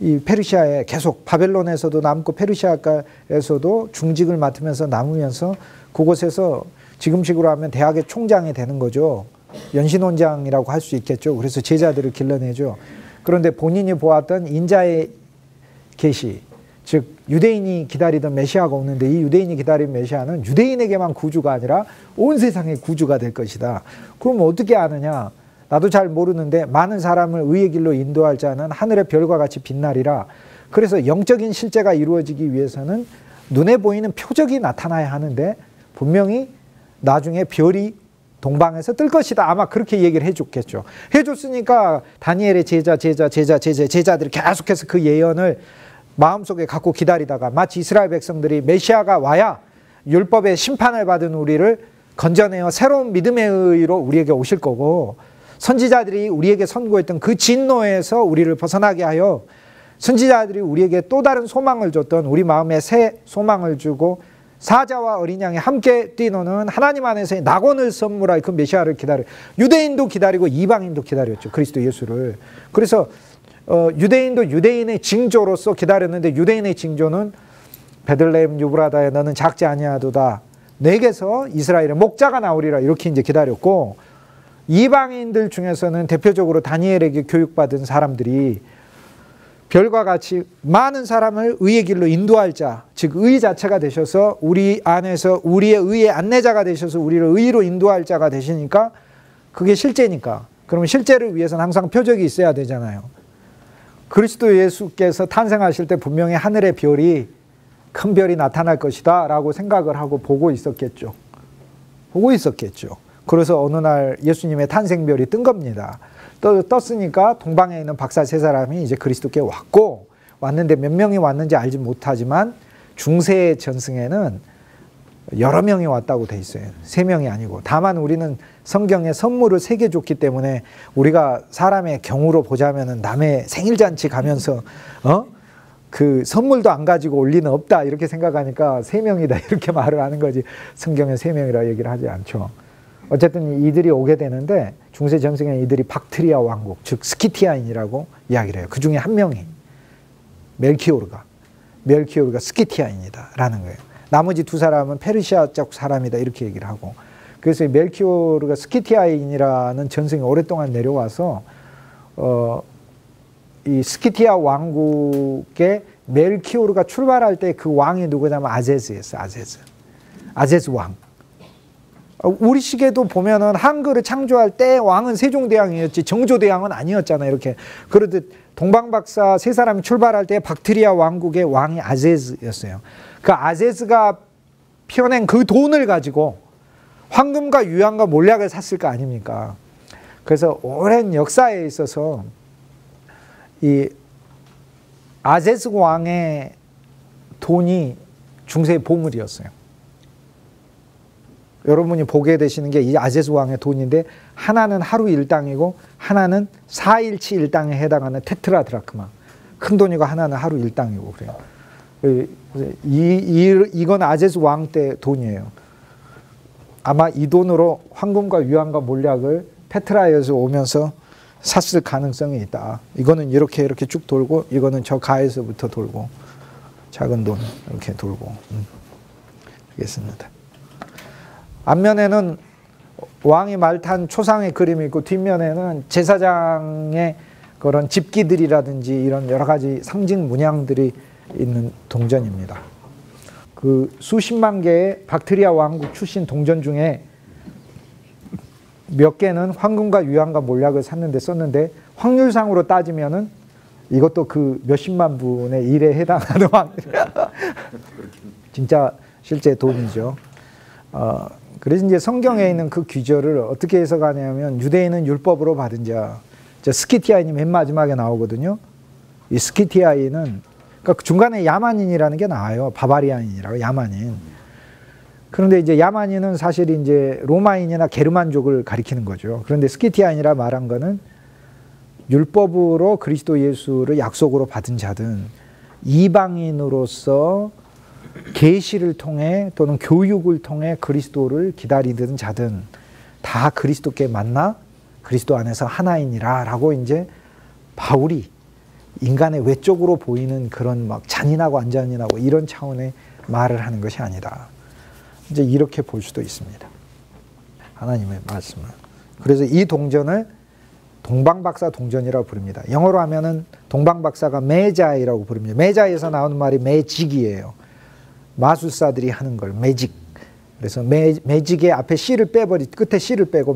이 페르시아에 계속 바벨론에서도 남고 페르시아에서도 중직을 맡으면서 남으면서 그곳에서 지금식으로 하면 대학의 총장이 되는 거죠. 연신원장이라고 할 수 있겠죠. 그래서 제자들을 길러내죠. 그런데 본인이 보았던 인자의 계시, 즉 유대인이 기다리던 메시아가 오는데 이 유대인이 기다린 메시아는 유대인에게만 구주가 아니라 온 세상의 구주가 될 것이다. 그럼 어떻게 아느냐? 나도 잘 모르는데 많은 사람을 의의 길로 인도할 자는 하늘의 별과 같이 빛나리라. 그래서 영적인 실제가 이루어지기 위해서는 눈에 보이는 표적이 나타나야 하는데 분명히 나중에 별이 동방에서 뜰 것이다. 아마 그렇게 얘기를 해줬겠죠. 해줬으니까 다니엘의 제자들이 계속해서 그 예언을 마음속에 갖고 기다리다가 마치 이스라엘 백성들이 메시아가 와야 율법의 심판을 받은 우리를 건져내어 새로운 믿음의 의로 우리에게 오실 거고 선지자들이 우리에게 선고했던 그 진노에서 우리를 벗어나게 하여 선지자들이 우리에게 또 다른 소망을 줬던, 우리 마음에 새 소망을 주고 사자와 어린 양이 함께 뛰노는 하나님 안에서의 낙원을 선물할 그 메시아를 기다려, 유대인도 기다리고 이방인도 기다렸죠. 그리스도 예수를. 그래서 유대인도 유대인의 징조로서 기다렸는데, 유대인의 징조는 베들레헴 유브라다에 너는 작지 아니하도다, 내게서 이스라엘의 목자가 나오리라, 이렇게 이제 기다렸고, 이방인들 중에서는 대표적으로 다니엘에게 교육받은 사람들이 별과 같이 많은 사람을 의의 길로 인도할 자, 즉 의 자체가 되셔서 우리 안에서 우리의 의의 안내자가 되셔서 우리를 의로 인도할 자가 되시니까 그게 실제니까, 그러면 실제를 위해서는 항상 표적이 있어야 되잖아요. 그리스도 예수께서 탄생하실 때 분명히 하늘의 별이, 큰 별이 나타날 것이다 라고 생각을 하고 보고 있었겠죠. 보고 있었겠죠. 그래서 어느 날 예수님의 탄생별이 뜬 겁니다. 떴으니까 동방에 있는 박사 세 사람이 이제 그리스도께 왔는데 몇 명이 왔는지 알지 못하지만 중세 전승에는 여러 명이 왔다고 돼 있어요. 3명이 아니고. 다만 우리는 성경에 선물을 3개 줬기 때문에 우리가 사람의 경우로 보자면은 남의 생일잔치 가면서 그 선물도 안 가지고 올 리는 없다 이렇게 생각하니까 3명이다 이렇게 말을 하는 거지, 성경에 3명이라 얘기를 하지 않죠. 어쨌든 이들이 오게 되는데, 중세 전승에 이들이 박트리아 왕국, 즉 스키티아인이라고 이야기를 해요. 그 중에 한 명이 멜키오르가 스키티아인이다 라는 거예요. 나머지 2사람은 페르시아 쪽 사람이다 이렇게 얘기를 하고, 그래서 멜키오르가 스키티아인이라는 전승이 오랫동안 내려와서 이 스키티아 왕국의 멜키오르가 출발할 때 그 왕이 누구냐면 아제즈였어요. 아제즈 왕. 우리 시계도 보면은 한글을 창조할 때 왕은 세종대왕이었지 정조대왕은 아니었잖아요. 이렇게. 그러듯 동방박사 3사람이 출발할 때 박트리아 왕국의 왕이 아제즈였어요. 그 아제즈가 펴낸 그 돈을 가지고 황금과 유황과 몰약을 샀을 거 아닙니까? 그래서 오랜 역사에 있어서 이 아제즈 왕의 돈이 중세의 보물이었어요. 여러분이 보게 되시는 게 이 아제즈 왕의 돈인데, 하나는 하루 일당이고 하나는 4일치 일당에 해당하는 테트라 드라크마, 큰 돈이고 하나는 하루 일당이고 그래요. 이건 아제즈 왕 때 돈이에요. 아마 이 돈으로 황금과 유황과 몰약을 페트라에서 오면서 샀을 가능성이 있다. 이거는 이렇게 쭉 돌고, 이거는 저 가에서부터 돌고, 작은 돈 이렇게 돌고. 알겠습니다. 앞면에는 왕이 말 탄 초상의 그림이 있고, 뒷면에는 제사장의 그런 집기들이라든지 이런 여러 가지 상징 문양들이 있는 동전입니다. 그 수십만 개의 박트리아 왕국 출신 동전 중에 몇 개는 황금과 유황과 몰약을 썼는데 확률상으로 따지면은 이것도 그 몇십만 분의 1에 해당하는 진짜 실제 돈이죠. 그래서 이제 성경에 있는 그 귀절을 어떻게 해석하냐면, 유대인은 율법으로 받은 자, 스키티아인이 맨 마지막에 나오거든요. 이 스키티아인은, 그러니까 중간에 야만인이라는 게 나와요. 바바리안인이라고, 야만인. 그런데 이제 야만인은 사실 이제 로마인이나 게르만족을 가리키는 거죠. 그런데 스키티아인이라 말한 거는 율법으로 그리스도 예수를 약속으로 받은 자든, 이방인으로서 계시를 통해 또는 교육을 통해 그리스도를 기다리던 자든 다 그리스도께 만나 그리스도 안에서 하나이니라 라고 이제 바울이 인간의 외적으로 보이는 그런 막 잔인하고 안 잔인하고 이런 차원의 말을 하는 것이 아니다. 이제 이렇게 볼 수도 있습니다. 하나님의 말씀을. 그래서 이 동전을 동방박사 동전이라고 부릅니다. 영어로 하면은 동방박사가 매자이라고 부릅니다. 매자에서 나오는 말이 매직이에요. 마술사들이 하는 걸 매직. 그래서 매직의 앞에 C를 끝에 C를 빼고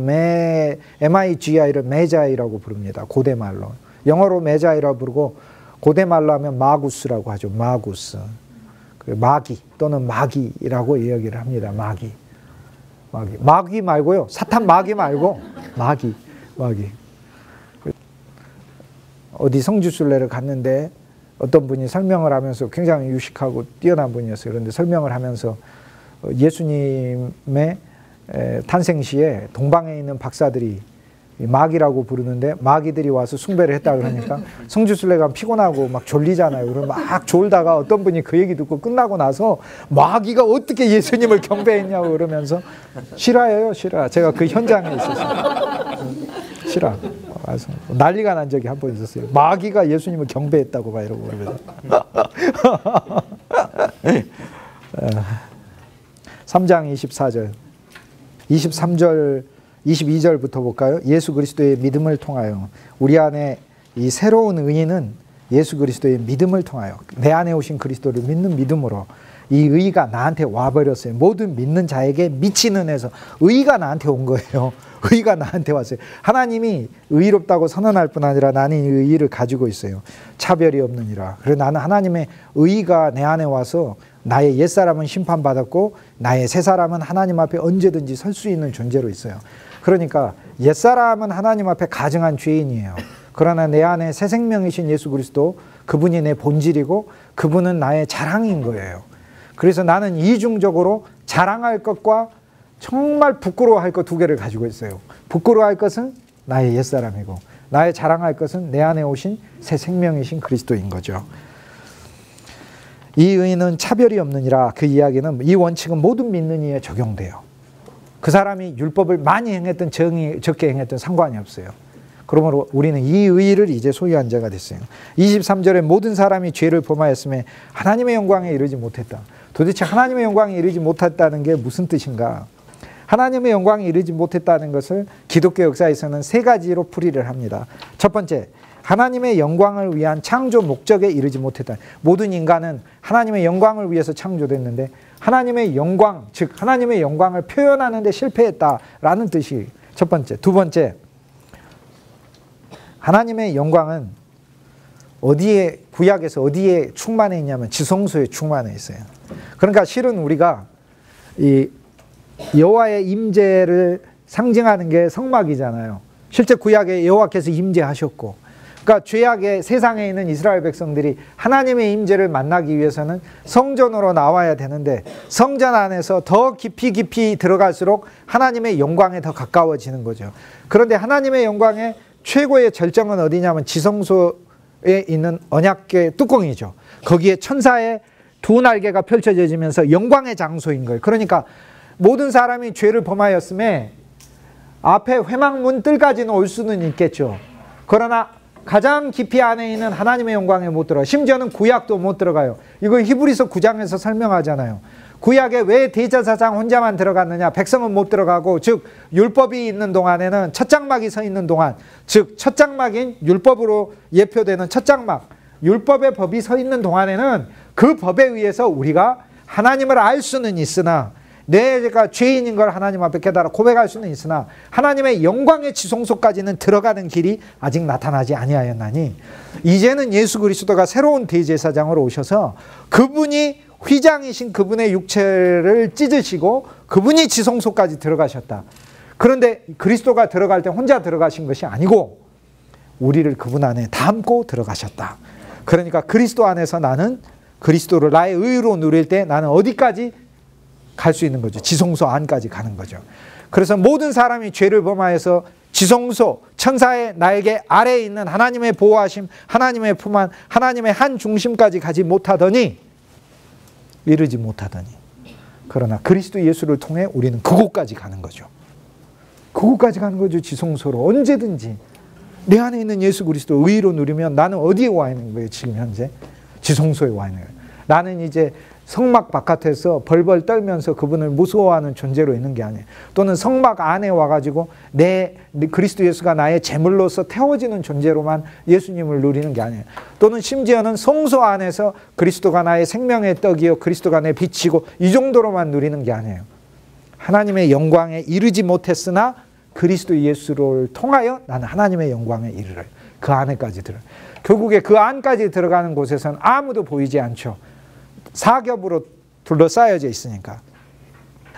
MIGI를 매자이라고 부릅니다. 고대말로. 영어로 매자이라고 부르고, 고대말로 하면 마구스라고 하죠. 마구스. 마귀 또는 마귀라고 이야기를 합니다. 마귀 말고요. 사탄 마귀 말고 마귀. 어디 성지순례를 갔는데 어떤 분이 설명을 하면서, 굉장히 유식하고 뛰어난 분이었어요. 그런데 설명을 하면서 예수님의 탄생 시에 동방에 있는 박사들이 마귀라고 부르는데 마귀들이 와서 숭배를 했다 그러니까 성지순례가 피곤하고 막 졸리잖아요. 그럼 막 졸다가 어떤 분이 그 얘기 듣고 끝나고 나서 마귀가 어떻게 예수님을 경배했냐고 그러면서 실화예요, 실화. 제가 그 현장에 있었어요. 실화. 난리가 난 적이 한 번 있었어요. 마귀가 예수님을 경배했다고 막 이러고 그러면서. 3장 24절, 23절, 22절부터 볼까요? 예수 그리스도의 믿음을 통하여 우리 안에 이 새로운 의인은 예수 그리스도의 믿음을 통하여 내 안에 오신 그리스도를 믿는 믿음으로 이 의가 나한테 와버렸어요. 모든 믿는 자에게 미친 은혜에서 의가 나한테 온 거예요. 의가 나한테 왔어요. 하나님이 의롭다고 선언할 뿐 아니라 나는 이 의를 가지고 있어요. 차별이 없느니라. 그래서 나는 하나님의 의가 내 안에 와서 나의 옛사람은 심판받았고 나의 새사람은 하나님 앞에 언제든지 설 수 있는 존재로 있어요. 그러니까 옛사람은 하나님 앞에 가증한 죄인이에요. 그러나 내 안에 새 생명이신 예수 그리스도, 그분이 내 본질이고 그분은 나의 자랑인 거예요. 그래서 나는 이중적으로 자랑할 것과 정말 부끄러워할 것 두 개를 가지고 있어요. 부끄러워할 것은 나의 옛사람이고 나의 자랑할 것은 내 안에 오신 새 생명이신 그리스도인 거죠. 이 의는 차별이 없느니라. 그 이야기는 이 원칙은 모든 믿는 이에 적용돼요. 그 사람이 율법을 많이 행했든 적게 행했든 상관이 없어요. 그러므로 우리는 이 의를 이제 소유한 자가 됐어요. 23절에 모든 사람이 죄를 범하였음에 하나님의 영광에 이르지 못했다. 도대체 하나님의 영광에 이르지 못했다는 게 무슨 뜻인가? 하나님의 영광에 이르지 못했다는 것을 기독교 역사에서는 세 가지로 풀이를 합니다. 첫 번째, 하나님의 영광을 위한 창조 목적에 이르지 못했다. 모든 인간은 하나님의 영광을 위해서 창조됐는데 하나님의 영광, 즉 하나님의 영광을 표현하는 데 실패했다라는 뜻이 첫 번째. 두 번째, 하나님의 영광은 어디에, 구약에서 어디에 충만해 있냐면 지성소에 충만해 있어요. 그러니까 실은 우리가 이 여호와의 임재를 상징하는 게 성막이잖아요. 실제 구약에 여호와께서 임재하셨고, 그러니까 죄악의 세상에 있는 이스라엘 백성들이 하나님의 임재를 만나기 위해서는 성전으로 나와야 되는데 성전 안에서 더 깊이 들어갈수록 하나님의 영광에 더 가까워지는 거죠. 그런데 하나님의 영광의 최고의 절정은 어디냐면 지성소에 있는 언약궤 뚜껑이죠. 거기에 천사의 두 날개가 펼쳐지면서 영광의 장소인 거예요. 그러니까 모든 사람이 죄를 범하였음에 앞에 회막문 뜰까지는 올 수는 있겠죠. 그러나 가장 깊이 안에 있는 하나님의 영광에 못 들어가요. 심지어는 구약도 못 들어가요. 이거 히브리서 9장에서 설명하잖아요. 구약에 왜 대제사장 혼자만 들어갔느냐? 백성은 못 들어가고, 즉 율법이 있는 동안에는 첫 장막이 서 있는 동안, 즉 첫 장막인 율법으로 예표되는 첫 장막, 율법의 법이 서 있는 동안에는 그 법에 의해서 우리가 하나님을 알 수는 있으나, 내가 죄인인 걸 하나님 앞에 깨달아 고백할 수는 있으나 하나님의 영광의 지성소까지는 들어가는 길이 아직 나타나지 아니하였나니, 이제는 예수 그리스도가 새로운 대제사장으로 오셔서 그분이 휘장이신 그분의 육체를 찢으시고 그분이 지성소까지 들어가셨다. 그런데 그리스도가 들어갈 때 혼자 들어가신 것이 아니고 우리를 그분 안에 담고 들어가셨다. 그러니까 그리스도 안에서 나는 그리스도를 나의 의로 누릴 때 나는 어디까지 갈 수 있는 거죠. 지성소 안까지 가는 거죠. 그래서 모든 사람이 죄를 범하여서 지성소, 천사의 날개 아래에 있는 하나님의 보호하심, 하나님의 품 안, 하나님의 한 중심까지 가지 못하더니, 이르지 못하더니, 그러나 그리스도 예수를 통해 우리는 그곳까지 가는 거죠. 그곳까지 가는 거죠. 지성소로 언제든지 내 안에 있는 예수 그리스도 의로 누리면 나는 어디에 와 있는 거예요? 지금 현재 지성소에 와 있는 거예요. 나는 이제 성막 바깥에서 벌벌 떨면서 그분을 무서워하는 존재로 있는 게 아니에요. 또는 성막 안에 와가지고 내 그리스도 예수가 나의 제물로서 태워지는 존재로만 예수님을 누리는 게 아니에요. 또는 심지어는 성소 안에서 그리스도가 나의 생명의 떡이요 그리스도가 내 빛이고 이 정도로만 누리는 게 아니에요. 하나님의 영광에 이르지 못했으나 그리스도 예수를 통하여 나는 하나님의 영광에 이르를, 그 안에까지 들어요. 결국에 그 안까지 들어가는 곳에서는 아무도 보이지 않죠. 사겹으로 둘러싸여져 있으니까.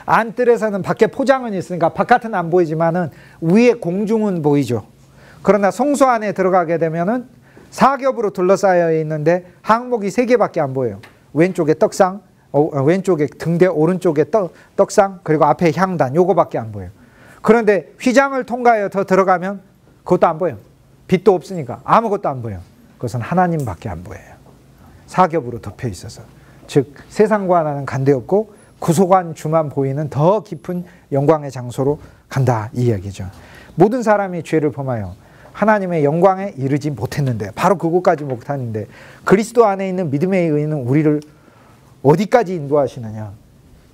안뜰에서는 밖에 포장은 있으니까 바깥은 안 보이지만은 위에 공중은 보이죠. 그러나 성소 안에 들어가게 되면은 사겹으로 둘러싸여 있는데 항목이 3개밖에 안 보여요. 왼쪽에 떡상, 왼쪽에 등대, 오른쪽에 떡상, 그리고 앞에 향단, 요거밖에 안 보여요. 그런데 휘장을 통과하여 더 들어가면 그것도 안 보여. 빛도 없으니까 아무것도 안 보여. 그것은 하나님밖에 안 보여요. 사겹으로 덮여 있어서. 즉 세상과 나는 간대없고 구속한 주만 보이는 더 깊은 영광의 장소로 간다 이 이야기죠. 모든 사람이 죄를 범하여 하나님의 영광에 이르지 못했는데, 바로 그곳까지 못하는데 그리스도 안에 있는 믿음의 의인은 우리를 어디까지 인도하시느냐?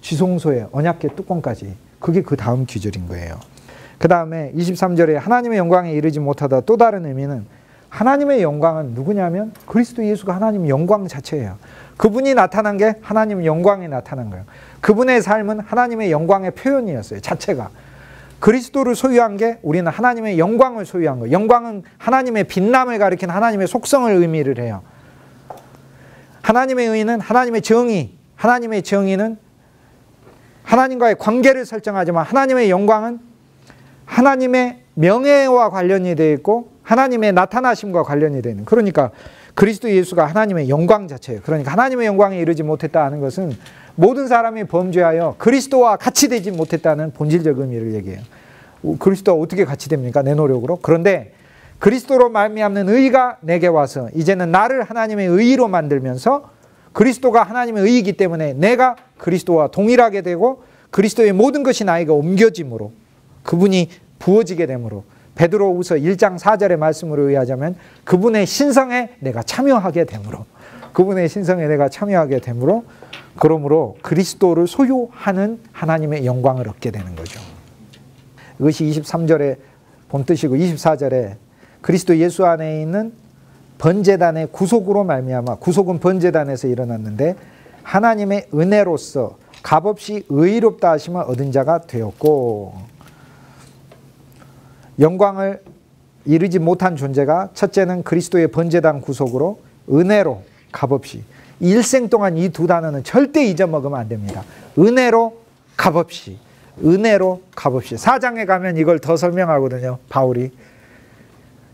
지성소의 언약궤 뚜껑까지. 그게 그 다음 귀절인 거예요. 그 다음에 23절에 하나님의 영광에 이르지 못하다, 또 다른 의미는 하나님의 영광은 누구냐면 그리스도 예수가 하나님 영광 자체예요. 그분이 나타난 게 하나님 영광에 나타난 거예요. 그분의 삶은 하나님의 영광의 표현이었어요. 자체가. 그리스도를 소유한 게 우리는 하나님의 영광을 소유한 거예요. 영광은 하나님의 빛남을 가리키는 하나님의 속성을 의미를 해요. 하나님의 의는 하나님의 정의, 하나님의 정의는 하나님과의 관계를 설정하지만 하나님의 영광은 하나님의 명예와 관련이 되어 있고 하나님의 나타나심과 관련이 되는. 그러니까 그리스도 예수가 하나님의 영광 자체예요. 그러니까 하나님의 영광에 이르지 못했다는 것은 모든 사람이 범죄하여 그리스도와 같이 되지 못했다는 본질적 의미를 얘기해요. 그리스도와 어떻게 같이 됩니까? 내 노력으로. 그런데 그리스도로 말미암는 의가 내게 와서 이제는 나를 하나님의 의로 만들면서, 그리스도가 하나님의 의이기 때문에 내가 그리스도와 동일하게 되고 그리스도의 모든 것이 나에게 옮겨짐으로, 그분이 부어지게 되므로, 베드로후서 1장 4절의 말씀으로 의하자면 그분의 신성에 내가 참여하게 되므로, 그분의 신성에 내가 참여하게 되므로, 그러므로 그리스도를 소유하는 하나님의 영광을 얻게 되는 거죠. 이것이 23절의 본뜻이고, 24절에 그리스도 예수 안에 있는 번제단의 구속으로 말미암아, 구속은 번제단에서 일어났는데 하나님의 은혜로서 값없이 의롭다 하심을 얻은 자가 되었고, 영광을 이르지 못한 존재가 첫째는 그리스도의 번제단 구속으로, 은혜로 값없이. 일생 동안 이 두 단어는 절대 잊어먹으면 안 됩니다. 은혜로 값없이, 은혜로 값없이. 4장에 가면 이걸 더 설명하거든요. 바울이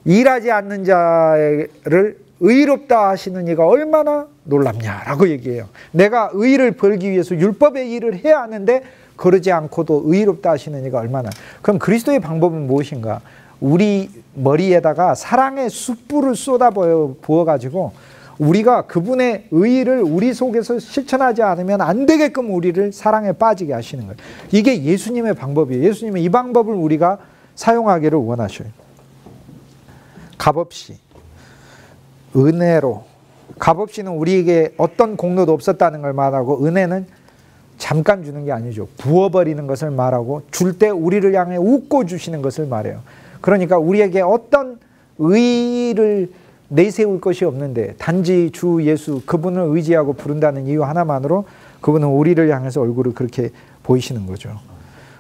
일하지 않는 자를 의롭다 하시는 이가 얼마나 놀랍냐라고 얘기해요. 내가 의를 벌기 위해서 율법의 일을 해야 하는데 그러지 않고도 의롭다 하시는 이가 얼마나. 그럼 그리스도의 방법은 무엇인가? 우리 머리에다가 사랑의 숯불을 쏟아 부어가지고 우리가 그분의 의를 우리 속에서 실천하지 않으면 안 되게끔 우리를 사랑에 빠지게 하시는 거예요. 이게 예수님의 방법이에요. 예수님은 이 방법을 우리가 사용하기를 원하셔요. 값없이, 은혜로. 값없이는 우리에게 어떤 공로도 없었다는 걸 말하고, 은혜는 잠깐 주는 게 아니죠. 부어버리는 것을 말하고, 줄 때 우리를 향해 웃고 주시는 것을 말해요. 그러니까 우리에게 어떤 의의를 내세울 것이 없는데 단지 주 예수 그분을 의지하고 부른다는 이유 하나만으로 그분은 우리를 향해서 얼굴을 그렇게 보이시는 거죠.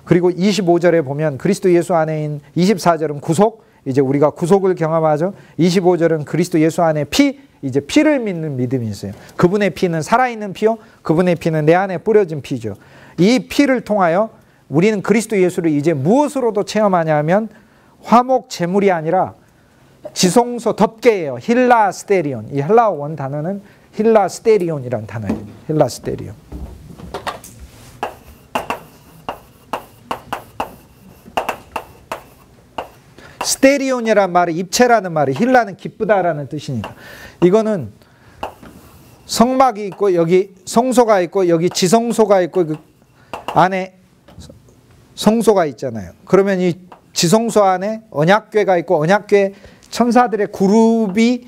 그리고 25절에 보면 그리스도 예수 안에 있는, 24절은 구속, 이제 우리가 구속을 경험하죠. 25절은 그리스도 예수 안에 피, 이제 피를 믿는 믿음이 있어요. 그분의 피는 살아있는 피요, 그분의 피는 내 안에 뿌려진 피죠. 이 피를 통하여 우리는 그리스도 예수를 이제 무엇으로도 체험하냐 하면 화목 제물이 아니라 지성소 덮개예요. 힐라스테리온. 이 헬라어 원 단어는 힐라스테리온이라는 단어예요. 힐라스테리온. 스테리온이라는 말이 입체라는 말이, 힐라는 기쁘다라는 뜻이니까. 이거는 성막이 있고 여기 성소가 있고 여기 지성소가 있고 그 안에 성소가 있잖아요. 그러면 이 지성소 안에 언약궤가 있고 언약궤 천사들의 그룹이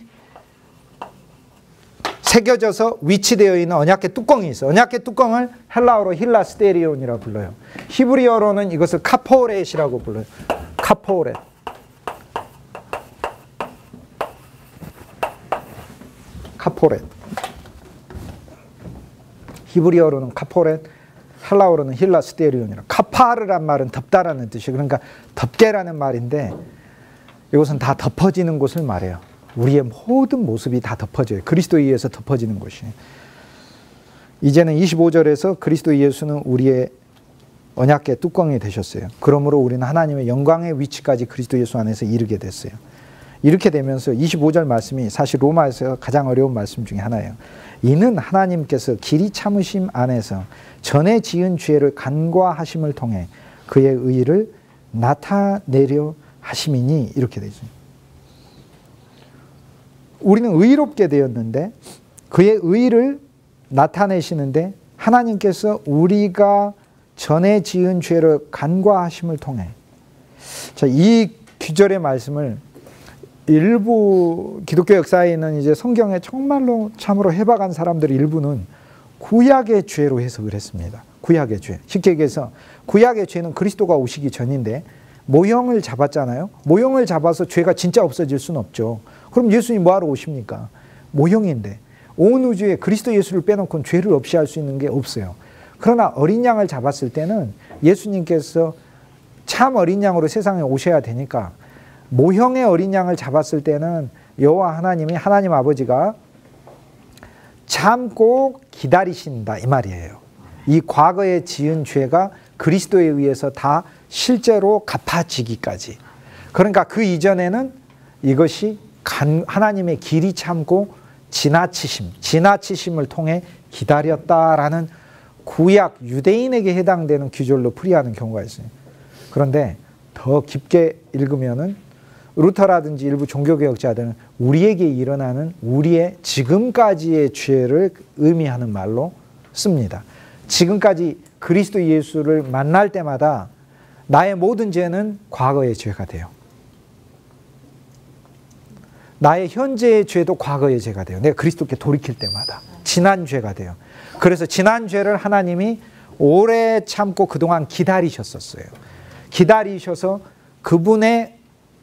새겨져서 위치되어 있는 언약궤 뚜껑이 있어요. 언약궤 뚜껑을 헬라어로 힐라스테리온이라고 불러요. 히브리어로는 이것을 카포렛이라고 불러요. 카포렛. 카포렛. 히브리어로는 카포렛, 헬라어로는 힐라스테리온이라. 카파르란 말은 덮다라는 뜻이에요. 그러니까 덮개라는 말인데 이것은 다 덮어지는 곳을 말해요. 우리의 모든 모습이 다 덮어져요. 그리스도에 의해서 덮어지는 곳이. 이제는 25절에서 그리스도 예수는 우리의 언약궤 뚜껑이 되셨어요. 그러므로 우리는 하나님의 영광의 위치까지 그리스도 예수 안에서 이르게 됐어요. 이렇게 되면서 25절 말씀이 사실 로마에서 가장 어려운 말씀 중에 하나예요. 이는 하나님께서 길이 참으심 안에서 전에 지은 죄를 간과하심을 통해 그의 의를 나타내려 하심이니 이렇게 되죠. 우리는 의롭게 되었는데 그의 의를 나타내시는데 하나님께서 우리가 전에 지은 죄를 간과하심을 통해, 자, 이 귀절의 말씀을 일부 기독교 역사에 있는 이제 성경에 정말로 참으로 해박한 사람들 일부는 구약의 죄로 해석을 했습니다. 구약의 죄. 쉽게 얘기해서 구약의 죄는 그리스도가 오시기 전인데 모형을 잡았잖아요. 모형을 잡아서 죄가 진짜 없어질 수는 없죠. 그럼 예수님 뭐하러 오십니까? 모형인데 온 우주에 그리스도 예수를 빼놓고는 죄를 없이 할 수 있는 게 없어요. 그러나 어린 양을 잡았을 때는 예수님께서 참 어린 양으로 세상에 오셔야 되니까 모형의 어린 양을 잡았을 때는 여호와 하나님이, 하나님 아버지가 참고 기다리신다 이 말이에요. 이 과거에 지은 죄가 그리스도에 의해서 다 실제로 갚아지기까지. 그러니까 그 이전에는 이것이 하나님의 길이 참고 지나치심을 통해 기다렸다라는 구약 유대인에게 해당되는 규절로 풀이하는 경우가 있어요. 그런데 더 깊게 읽으면은 루터라든지 일부 종교개혁자들은 우리에게 일어나는 우리의 지금까지의 죄를 의미하는 말로 씁니다. 지금까지 그리스도 예수를 만날 때마다 나의 모든 죄는 과거의 죄가 돼요. 나의 현재의 죄도 과거의 죄가 돼요. 내가 그리스도께 돌이킬 때마다 지난 죄가 돼요. 그래서 지난 죄를 하나님이 오래 참고 그동안 기다리셨었어요. 기다리셔서 그분의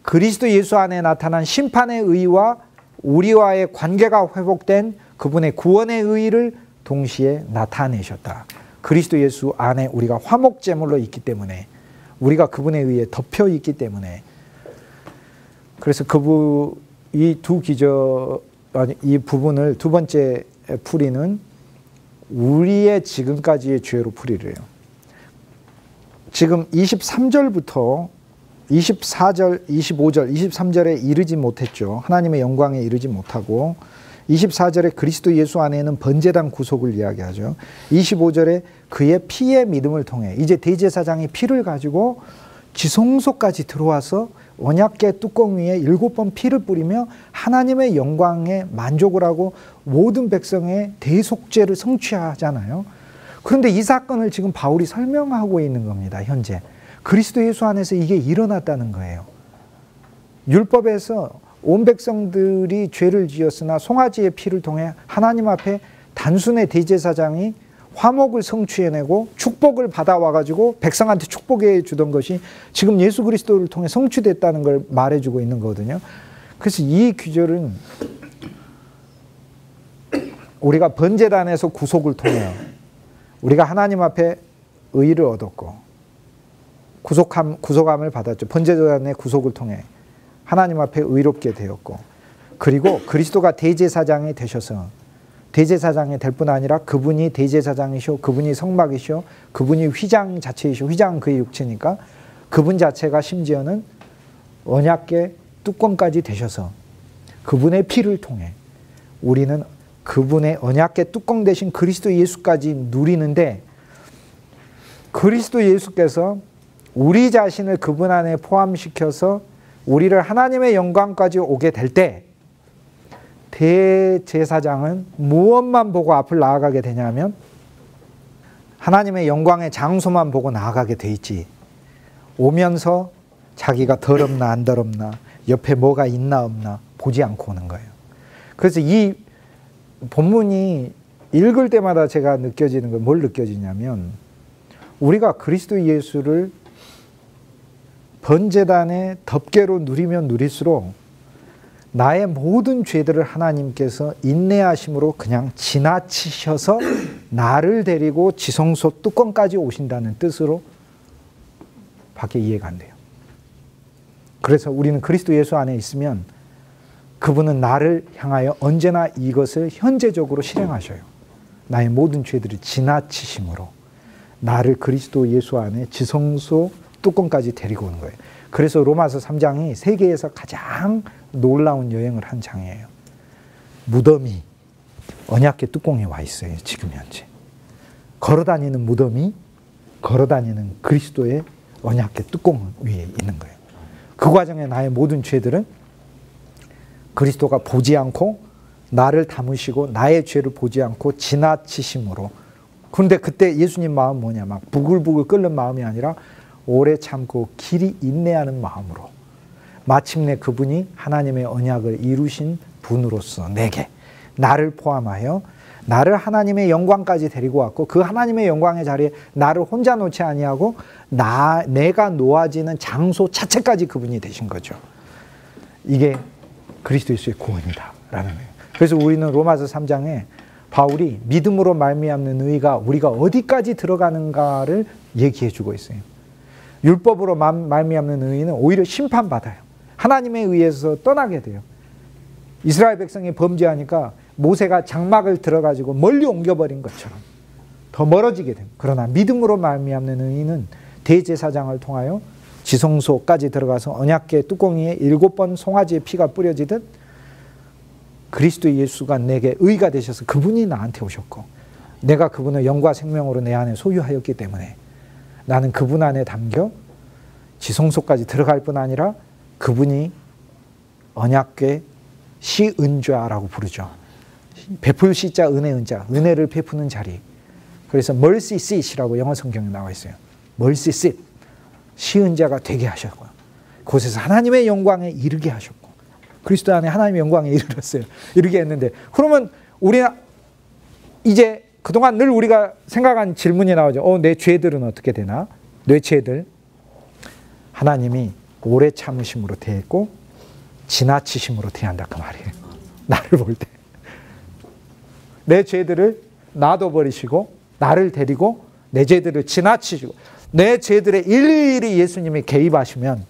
그리스도 예수 안에 나타난 심판의 의와 우리와의 관계가 회복된 그분의 구원의 의를 동시에 나타내셨다. 그리스도 예수 안에 우리가 화목제물로 있기 때문에, 우리가 그분에 의해 덮여 있기 때문에, 그래서 이 부분을 두 번째 풀이는 우리의 지금까지의 죄로 풀이를 해요. 지금 23절부터 24절, 25절, 23절에 이르지 못했죠. 하나님의 영광에 이르지 못하고 24절에 그리스도 예수 안에는 번제단 구속을 이야기하죠. 25절에 그의 피의 믿음을 통해 이제 대제사장이 피를 가지고 지성소까지 들어와서 언약궤 뚜껑 위에 7번 피를 뿌리며 하나님의 영광에 만족을 하고 모든 백성의 대속죄를 성취하잖아요. 그런데 이 사건을 지금 바울이 설명하고 있는 겁니다. 현재 그리스도 예수 안에서 이게 일어났다는 거예요. 율법에서 온 백성들이 죄를 지었으나 송아지의 피를 통해 하나님 앞에 단순의 대제사장이 화목을 성취해내고 축복을 받아와가지고 백성한테 축복해 주던 것이 지금 예수 그리스도를 통해 성취됐다는 걸 말해주고 있는 거거든요. 그래서 이 규절은 우리가 번제단에서 구속을 통해요. 우리가 하나님 앞에 의를 얻었고 구속함을 받았죠. 번제단의 구속을 통해 하나님 앞에 의롭게 되었고, 그리고 그리스도가 대제사장이 되셔서 대제사장이 될 뿐 아니라 그분이 대제사장이시오, 그분이 성막이시오, 그분이 휘장 자체이시오. 휘장은 그의 육체니까 그분 자체가 심지어는 언약궤 뚜껑까지 되셔서 그분의 피를 통해 우리는 그분의 언약궤 뚜껑 대신 그리스도 예수까지 누리는데, 그리스도 예수께서 우리 자신을 그분 안에 포함시켜서 우리를 하나님의 영광까지 오게 될 때 대제사장은 무엇만 보고 앞을 나아가게 되냐면 하나님의 영광의 장소만 보고 나아가게 돼 있지, 오면서 자기가 더럽나 안 더럽나 옆에 뭐가 있나 없나 보지 않고 오는 거예요. 그래서 이 본문이 읽을 때마다 제가 느껴지는 건 뭘 느껴지냐면, 우리가 그리스도 예수를 번제단의 덮개로 누리면 누릴수록 나의 모든 죄들을 하나님께서 인내하심으로 그냥 지나치셔서 나를 데리고 지성소 뚜껑까지 오신다는 뜻으로 밖에 이해가 안 돼요. 그래서 우리는 그리스도 예수 안에 있으면 그분은 나를 향하여 언제나 이것을 현재적으로 실행하셔요. 나의 모든 죄들을 지나치심으로 나를 그리스도 예수 안에 지성소 뚜껑까지 데리고 오는 거예요. 그래서 로마서 3장이 세계에서 가장 놀라운 여행을 한 장이에요. 무덤이 언약궤 뚜껑에 와 있어요. 지금 현재 걸어다니는 무덤이 걸어다니는 그리스도의 언약궤 뚜껑 위에 있는 거예요. 그 과정에 나의 모든 죄들은 그리스도가 보지 않고 나를 담으시고 나의 죄를 보지 않고 지나치심으로. 그런데 그때 예수님 마음 뭐냐? 막 부글부글 끓는 마음이 아니라 오래 참고 길이 인내하는 마음으로 마침내 그분이 하나님의 언약을 이루신 분으로서 내게, 나를 포함하여 나를 하나님의 영광까지 데리고 왔고 그 하나님의 영광의 자리에 나를 혼자 놓지 아니하고 내가 놓아지는 장소 자체까지 그분이 되신 거죠. 이게 그리스도 예수의 구원이다 라는 거예요. 그래서 우리는 로마서 3장에 바울이 믿음으로 말미암는 의가 우리가 어디까지 들어가는가를 얘기해 주고 있어요. 율법으로 말미암는 의는 오히려 심판받아요. 하나님에 의해서 떠나게 돼요. 이스라엘 백성이 범죄하니까 모세가 장막을 들어가지고 멀리 옮겨버린 것처럼 더 멀어지게 됩니다. 그러나 믿음으로 말미암는 의인은 대제사장을 통하여 지성소까지 들어가서 언약궤 뚜껑 위에 7번 송아지의 피가 뿌려지듯 그리스도 예수가 내게 의가 되셔서 그분이 나한테 오셨고 내가 그분을 영과 생명으로 내 안에 소유하였기 때문에 나는 그분 안에 담겨 지성소까지 들어갈 뿐 아니라 그분이 언약궤 시은좌라고 부르죠. 베풀 시자 은혜 은자, 은혜를 베푸는 자리. 그래서 mercy seat이라고 영어 성경에 나와 있어요. mercy seat, 시은자가 되게 하셨고 그곳에서 하나님의 영광에 이르게 하셨고 그리스도 안에 하나님의 영광에 이르렀어요. 이르게 했는데 그러면 우리는 이제 그동안 늘 우리가 생각한 질문이 나오죠. 내 죄들은 어떻게 되나? 내 죄들 하나님이 오래 참으심으로 대했고 지나치심으로 대한다 그 말이에요. 나를 볼 때 내 죄들을 놔둬버리시고 나를 데리고 내 죄들을 지나치시고 내 죄들에 일일이 예수님이 개입하시면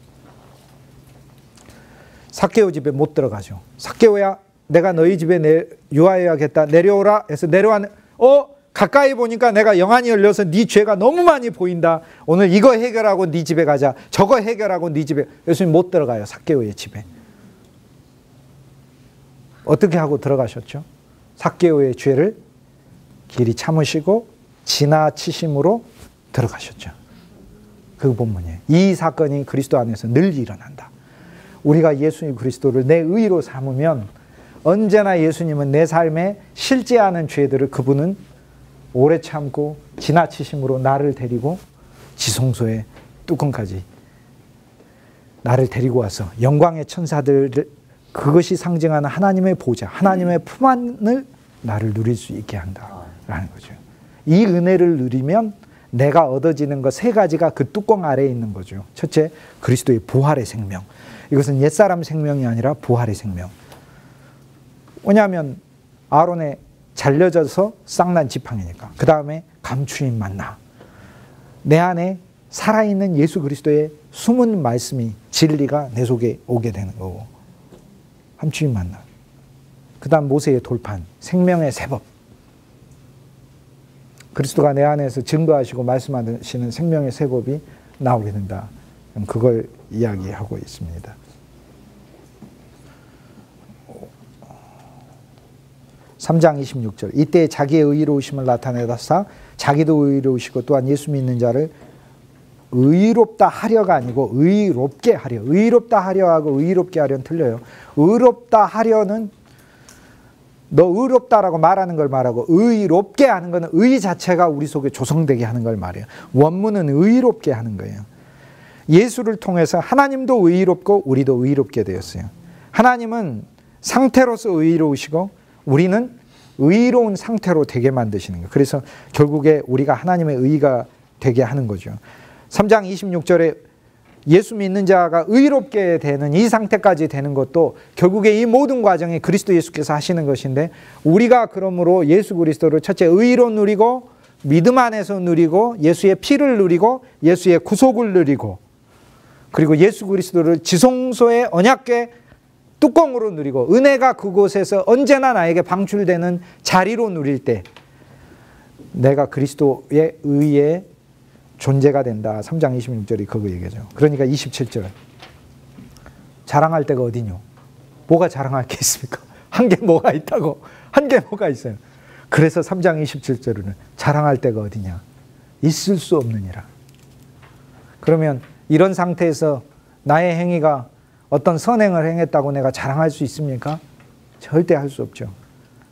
삭개오 집에 못 들어가죠. 삭개오야 내가 너희 집에 유하여야겠다. 내려오라 해서 내려왔는데 가까이 보니까 내가 영안이 열려서 네 죄가 너무 많이 보인다. 오늘 이거 해결하고 네 집에 가자. 저거 해결하고 네 집에. 예수님 못 들어가요. 삭개오의 집에. 어떻게 하고 들어가셨죠? 삭개오의 죄를 길이 참으시고 지나치심으로 들어가셨죠. 그 본문이에요. 이 사건이 그리스도 안에서 늘 일어난다. 우리가 예수 그리스도를 내 의로 삼으면 언제나 예수님은 내 삶에 실제하는 죄들을 그분은 오래 참고 지나치심으로 나를 데리고 지성소의 뚜껑까지 나를 데리고 와서 영광의 천사들을 그것이 상징하는 하나님의 보좌, 하나님의 품 안을 나를 누릴 수 있게 한다라는 거죠. 이 은혜를 누리면 내가 얻어지는 것 세 가지가 그 뚜껑 아래에 있는 거죠. 첫째, 그리스도의 부활의 생명. 이것은 옛사람 생명이 아니라 부활의 생명. 왜냐하면 아론의 잘려져서 쌍난 지팡이니까. 그 다음에 감추인 만나. 내 안에 살아있는 예수 그리스도의 숨은 말씀이 진리가 내 속에 오게 되는 거고. 감추인 만나. 그 다음 모세의 돌판. 생명의 세법. 그리스도가 내 안에서 증거하시고 말씀하시는 생명의 세법이 나오게 된다. 그걸 이야기하고 있습니다. (3장 26절) 이때 자기의 의로우심을 나타내다사 자기도 의로우시고 또한 예수 믿는 자를 의롭다 하려가 아니고 의롭게 하려. 의롭다 하려 하고 의롭게 하려는 틀려요. 의롭다 하려는 너 의롭다라고 말하는 걸 말하고 의롭게 하는 것은 의 자체가 우리 속에 조성되게 하는 걸 말해요. 원문은 의롭게 하는 거예요. 예수를 통해서 하나님도 의롭고 우리도 의롭게 되었어요. 하나님은 상태로서 의로우시고 우리는 의로운 상태로 되게 만드시는 거예요. 그래서 결국에 우리가 하나님의 의가 되게 하는 거죠. 3장 26절에 예수 믿는 자가 의롭게 되는 이 상태까지 되는 것도 결국에 이 모든 과정이 그리스도 예수께서 하시는 것인데 우리가 그러므로 예수 그리스도를 첫째 의로 누리고 믿음 안에서 누리고 예수의 피를 누리고 예수의 구속을 누리고 그리고 예수 그리스도를 지성소의 언약궤 뚜껑으로 누리고 은혜가 그곳에서 언제나 나에게 방출되는 자리로 누릴 때 내가 그리스도의 의에 존재가 된다. 3장 26절이 그거 얘기죠. 그러니까 27절 자랑할 데가 어디뇨? 뭐가 자랑할 게 있습니까? 한 게 뭐가 있다고. 한 게 뭐가 있어요. 그래서 3장 27절은 자랑할 데가 어디냐? 있을 수 없느니라. 그러면 이런 상태에서 나의 행위가 어떤 선행을 행했다고 내가 자랑할 수 있습니까? 절대 할 수 없죠.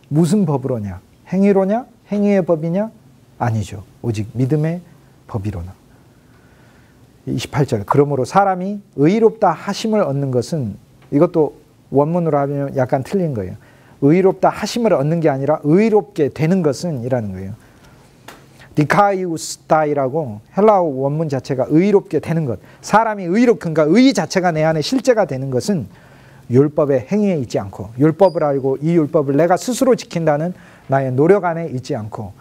무슨 법으로냐? 행위로냐? 행위의 법이냐? 아니죠. 오직 믿음의 법이로나. 28절. 그러므로 사람이 의롭다 하심을 얻는 것은, 이것도 원문으로 하면 약간 틀린 거예요. 의롭다 하심을 얻는 게 아니라 의롭게 되는 것은 이라는 거예요. 디카이우스타이라고 헬라어 원문 자체가 의롭게 되는 것. 사람이 그러니까 의 자체가 내 안에 실제가 되는 것은 율법의 행위에 있지 않고, 율법을 알고 이 율법을 내가 스스로 지킨다는 나의 노력 안에 있지 않고,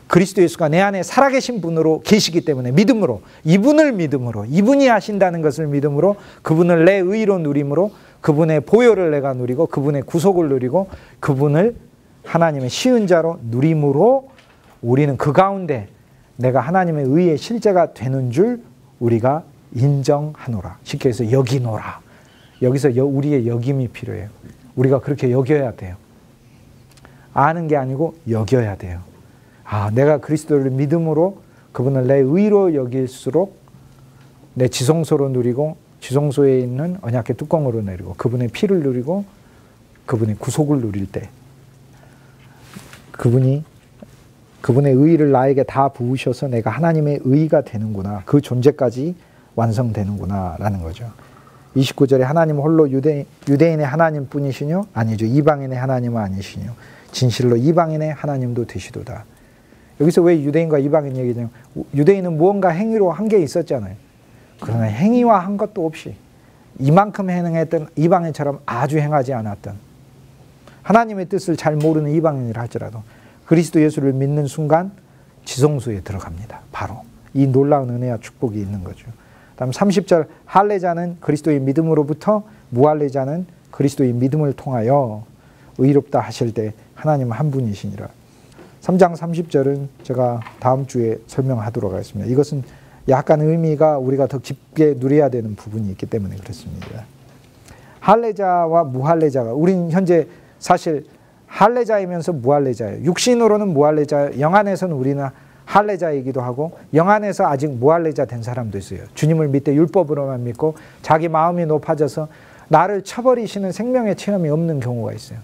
그리스도 예수가 내 안에 살아계신 분으로 계시기 때문에 믿음으로, 이분을 믿음으로, 이분이 하신다는 것을 믿음으로, 그분을 내 의로 누림으로, 그분의 보혈을 내가 누리고, 그분의 구속을 누리고, 그분을 하나님의 시은 자로 누림으로 우리는 그 가운데 내가 하나님의 의의 실제가 되는 줄 우리가 인정하노라. 쉽게 해서 여기노라. 여기서 우리의 여김이 필요해요. 우리가 그렇게 여겨야 돼요. 아는 게 아니고 여겨야 돼요. 아, 내가 그리스도를 믿음으로 그분을 내 의로 여길수록 내 지성소로 누리고, 지성소에 있는 언약궤 뚜껑으로 내리고, 그분의 피를 누리고 그분의 구속을 누릴 때 그분의 의의를 나에게 다 부으셔서 내가 하나님의 의의가 되는구나. 그 존재까지 완성되는구나 라는 거죠. 29절에 하나님 홀로 유대인의 하나님 뿐이시뇨? 아니죠. 이방인의 하나님은 아니시뇨. 진실로 이방인의 하나님도 되시도다. 여기서 왜 유대인과 이방인 얘기냐면, 유대인은 무언가 행위로 한 게 있었잖아요. 그러나 행위와 한 것도 없이 이만큼 행했던 이방인처럼 아주 행하지 않았던, 하나님의 뜻을 잘 모르는 이방인이라 할지라도 그리스도 예수를 믿는 순간 지성소에 들어갑니다. 바로 이 놀라운 은혜와 축복이 있는 거죠. 다음 30절, 할례자는 그리스도의 믿음으로부터, 무할례자는 그리스도의 믿음을 통하여 의롭다 하실 때 하나님은 한 분이시니라. 3장 30절은 제가 다음 주에 설명하도록 하겠습니다. 이것은 약간 의미가 우리가 더 깊게 누려야 되는 부분이 있기 때문에 그렇습니다. 할례자와 무할례자가, 우린 현재 사실 할례자이면서 무할례자예요. 육신으로는 무할례자, 영안에서는 우리는 할례자이기도 하고, 영안에서 아직 무할례자 된 사람도 있어요. 주님을 믿되 율법으로만 믿고 자기 마음이 높아져서 나를 쳐버리시는 생명의 체험이 없는 경우가 있어요.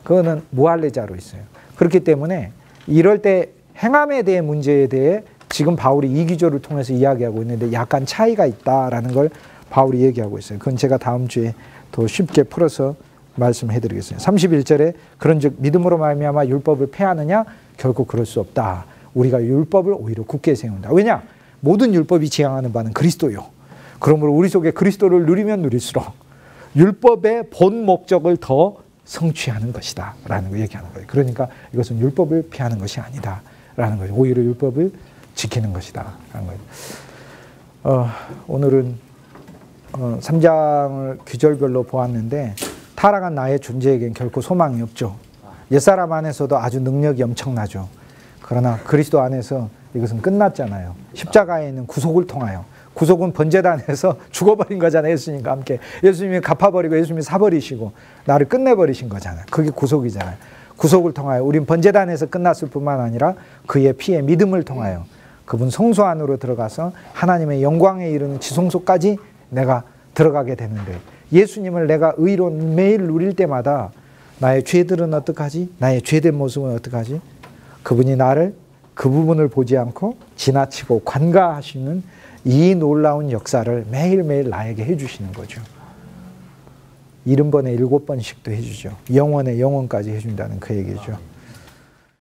그거는 무할례자로 있어요. 그렇기 때문에 이럴 때 행함에 대해 문제에 대해 지금 바울이 이 기조를 통해서 이야기하고 있는데 약간 차이가 있다라는 걸 바울이 얘기하고 있어요. 그건 제가 다음 주에 더 쉽게 풀어서 말씀해 드리겠습니다. 31절에 그런즉 믿음으로 말미암아 율법을 폐하느냐? 결코 그럴 수 없다. 우리가 율법을 오히려 굳게 세운다. 왜냐? 모든 율법이 지향하는 바는 그리스도요. 그러므로 우리 속에 그리스도를 누리면 누릴수록 율법의 본 목적을 더 성취하는 것이다 라는 거 얘기하는 거예요. 그러니까 이것은 율법을 피하는 것이 아니다 라는 거예요. 오히려 율법을 지키는 것이다 라는 거예요. 오늘은 3장을 규절별로 보았는데, 타락한 나의 존재에겐 결코 소망이 없죠. 옛사람 안에서도 아주 능력이 엄청나죠. 그러나 그리스도 안에서 이것은 끝났잖아요. 십자가에 있는 구속을 통하여, 구속은 번제단에서 죽어버린 거잖아요. 예수님과 함께 예수님이 갚아버리고 예수님이 사버리시고 나를 끝내버리신 거잖아요. 그게 구속이잖아요. 구속을 통하여 우린 번제단에서 끝났을 뿐만 아니라 그의 피의 믿음을 통하여 그분 성소 안으로 들어가서 하나님의 영광에 이르는 지성소까지 내가 들어가게 되는데, 예수님을 내가 의로 매일 누릴 때마다 나의 죄들은 어떡하지? 나의 죄된 모습은 어떡하지? 그분이 나를 그 부분을 보지 않고 지나치고 관가하시는 이 놀라운 역사를 매일매일 나에게 해주시는 거죠. 70번에 7번씩도 해주죠. 영원의 영원까지 해준다는 그 얘기죠.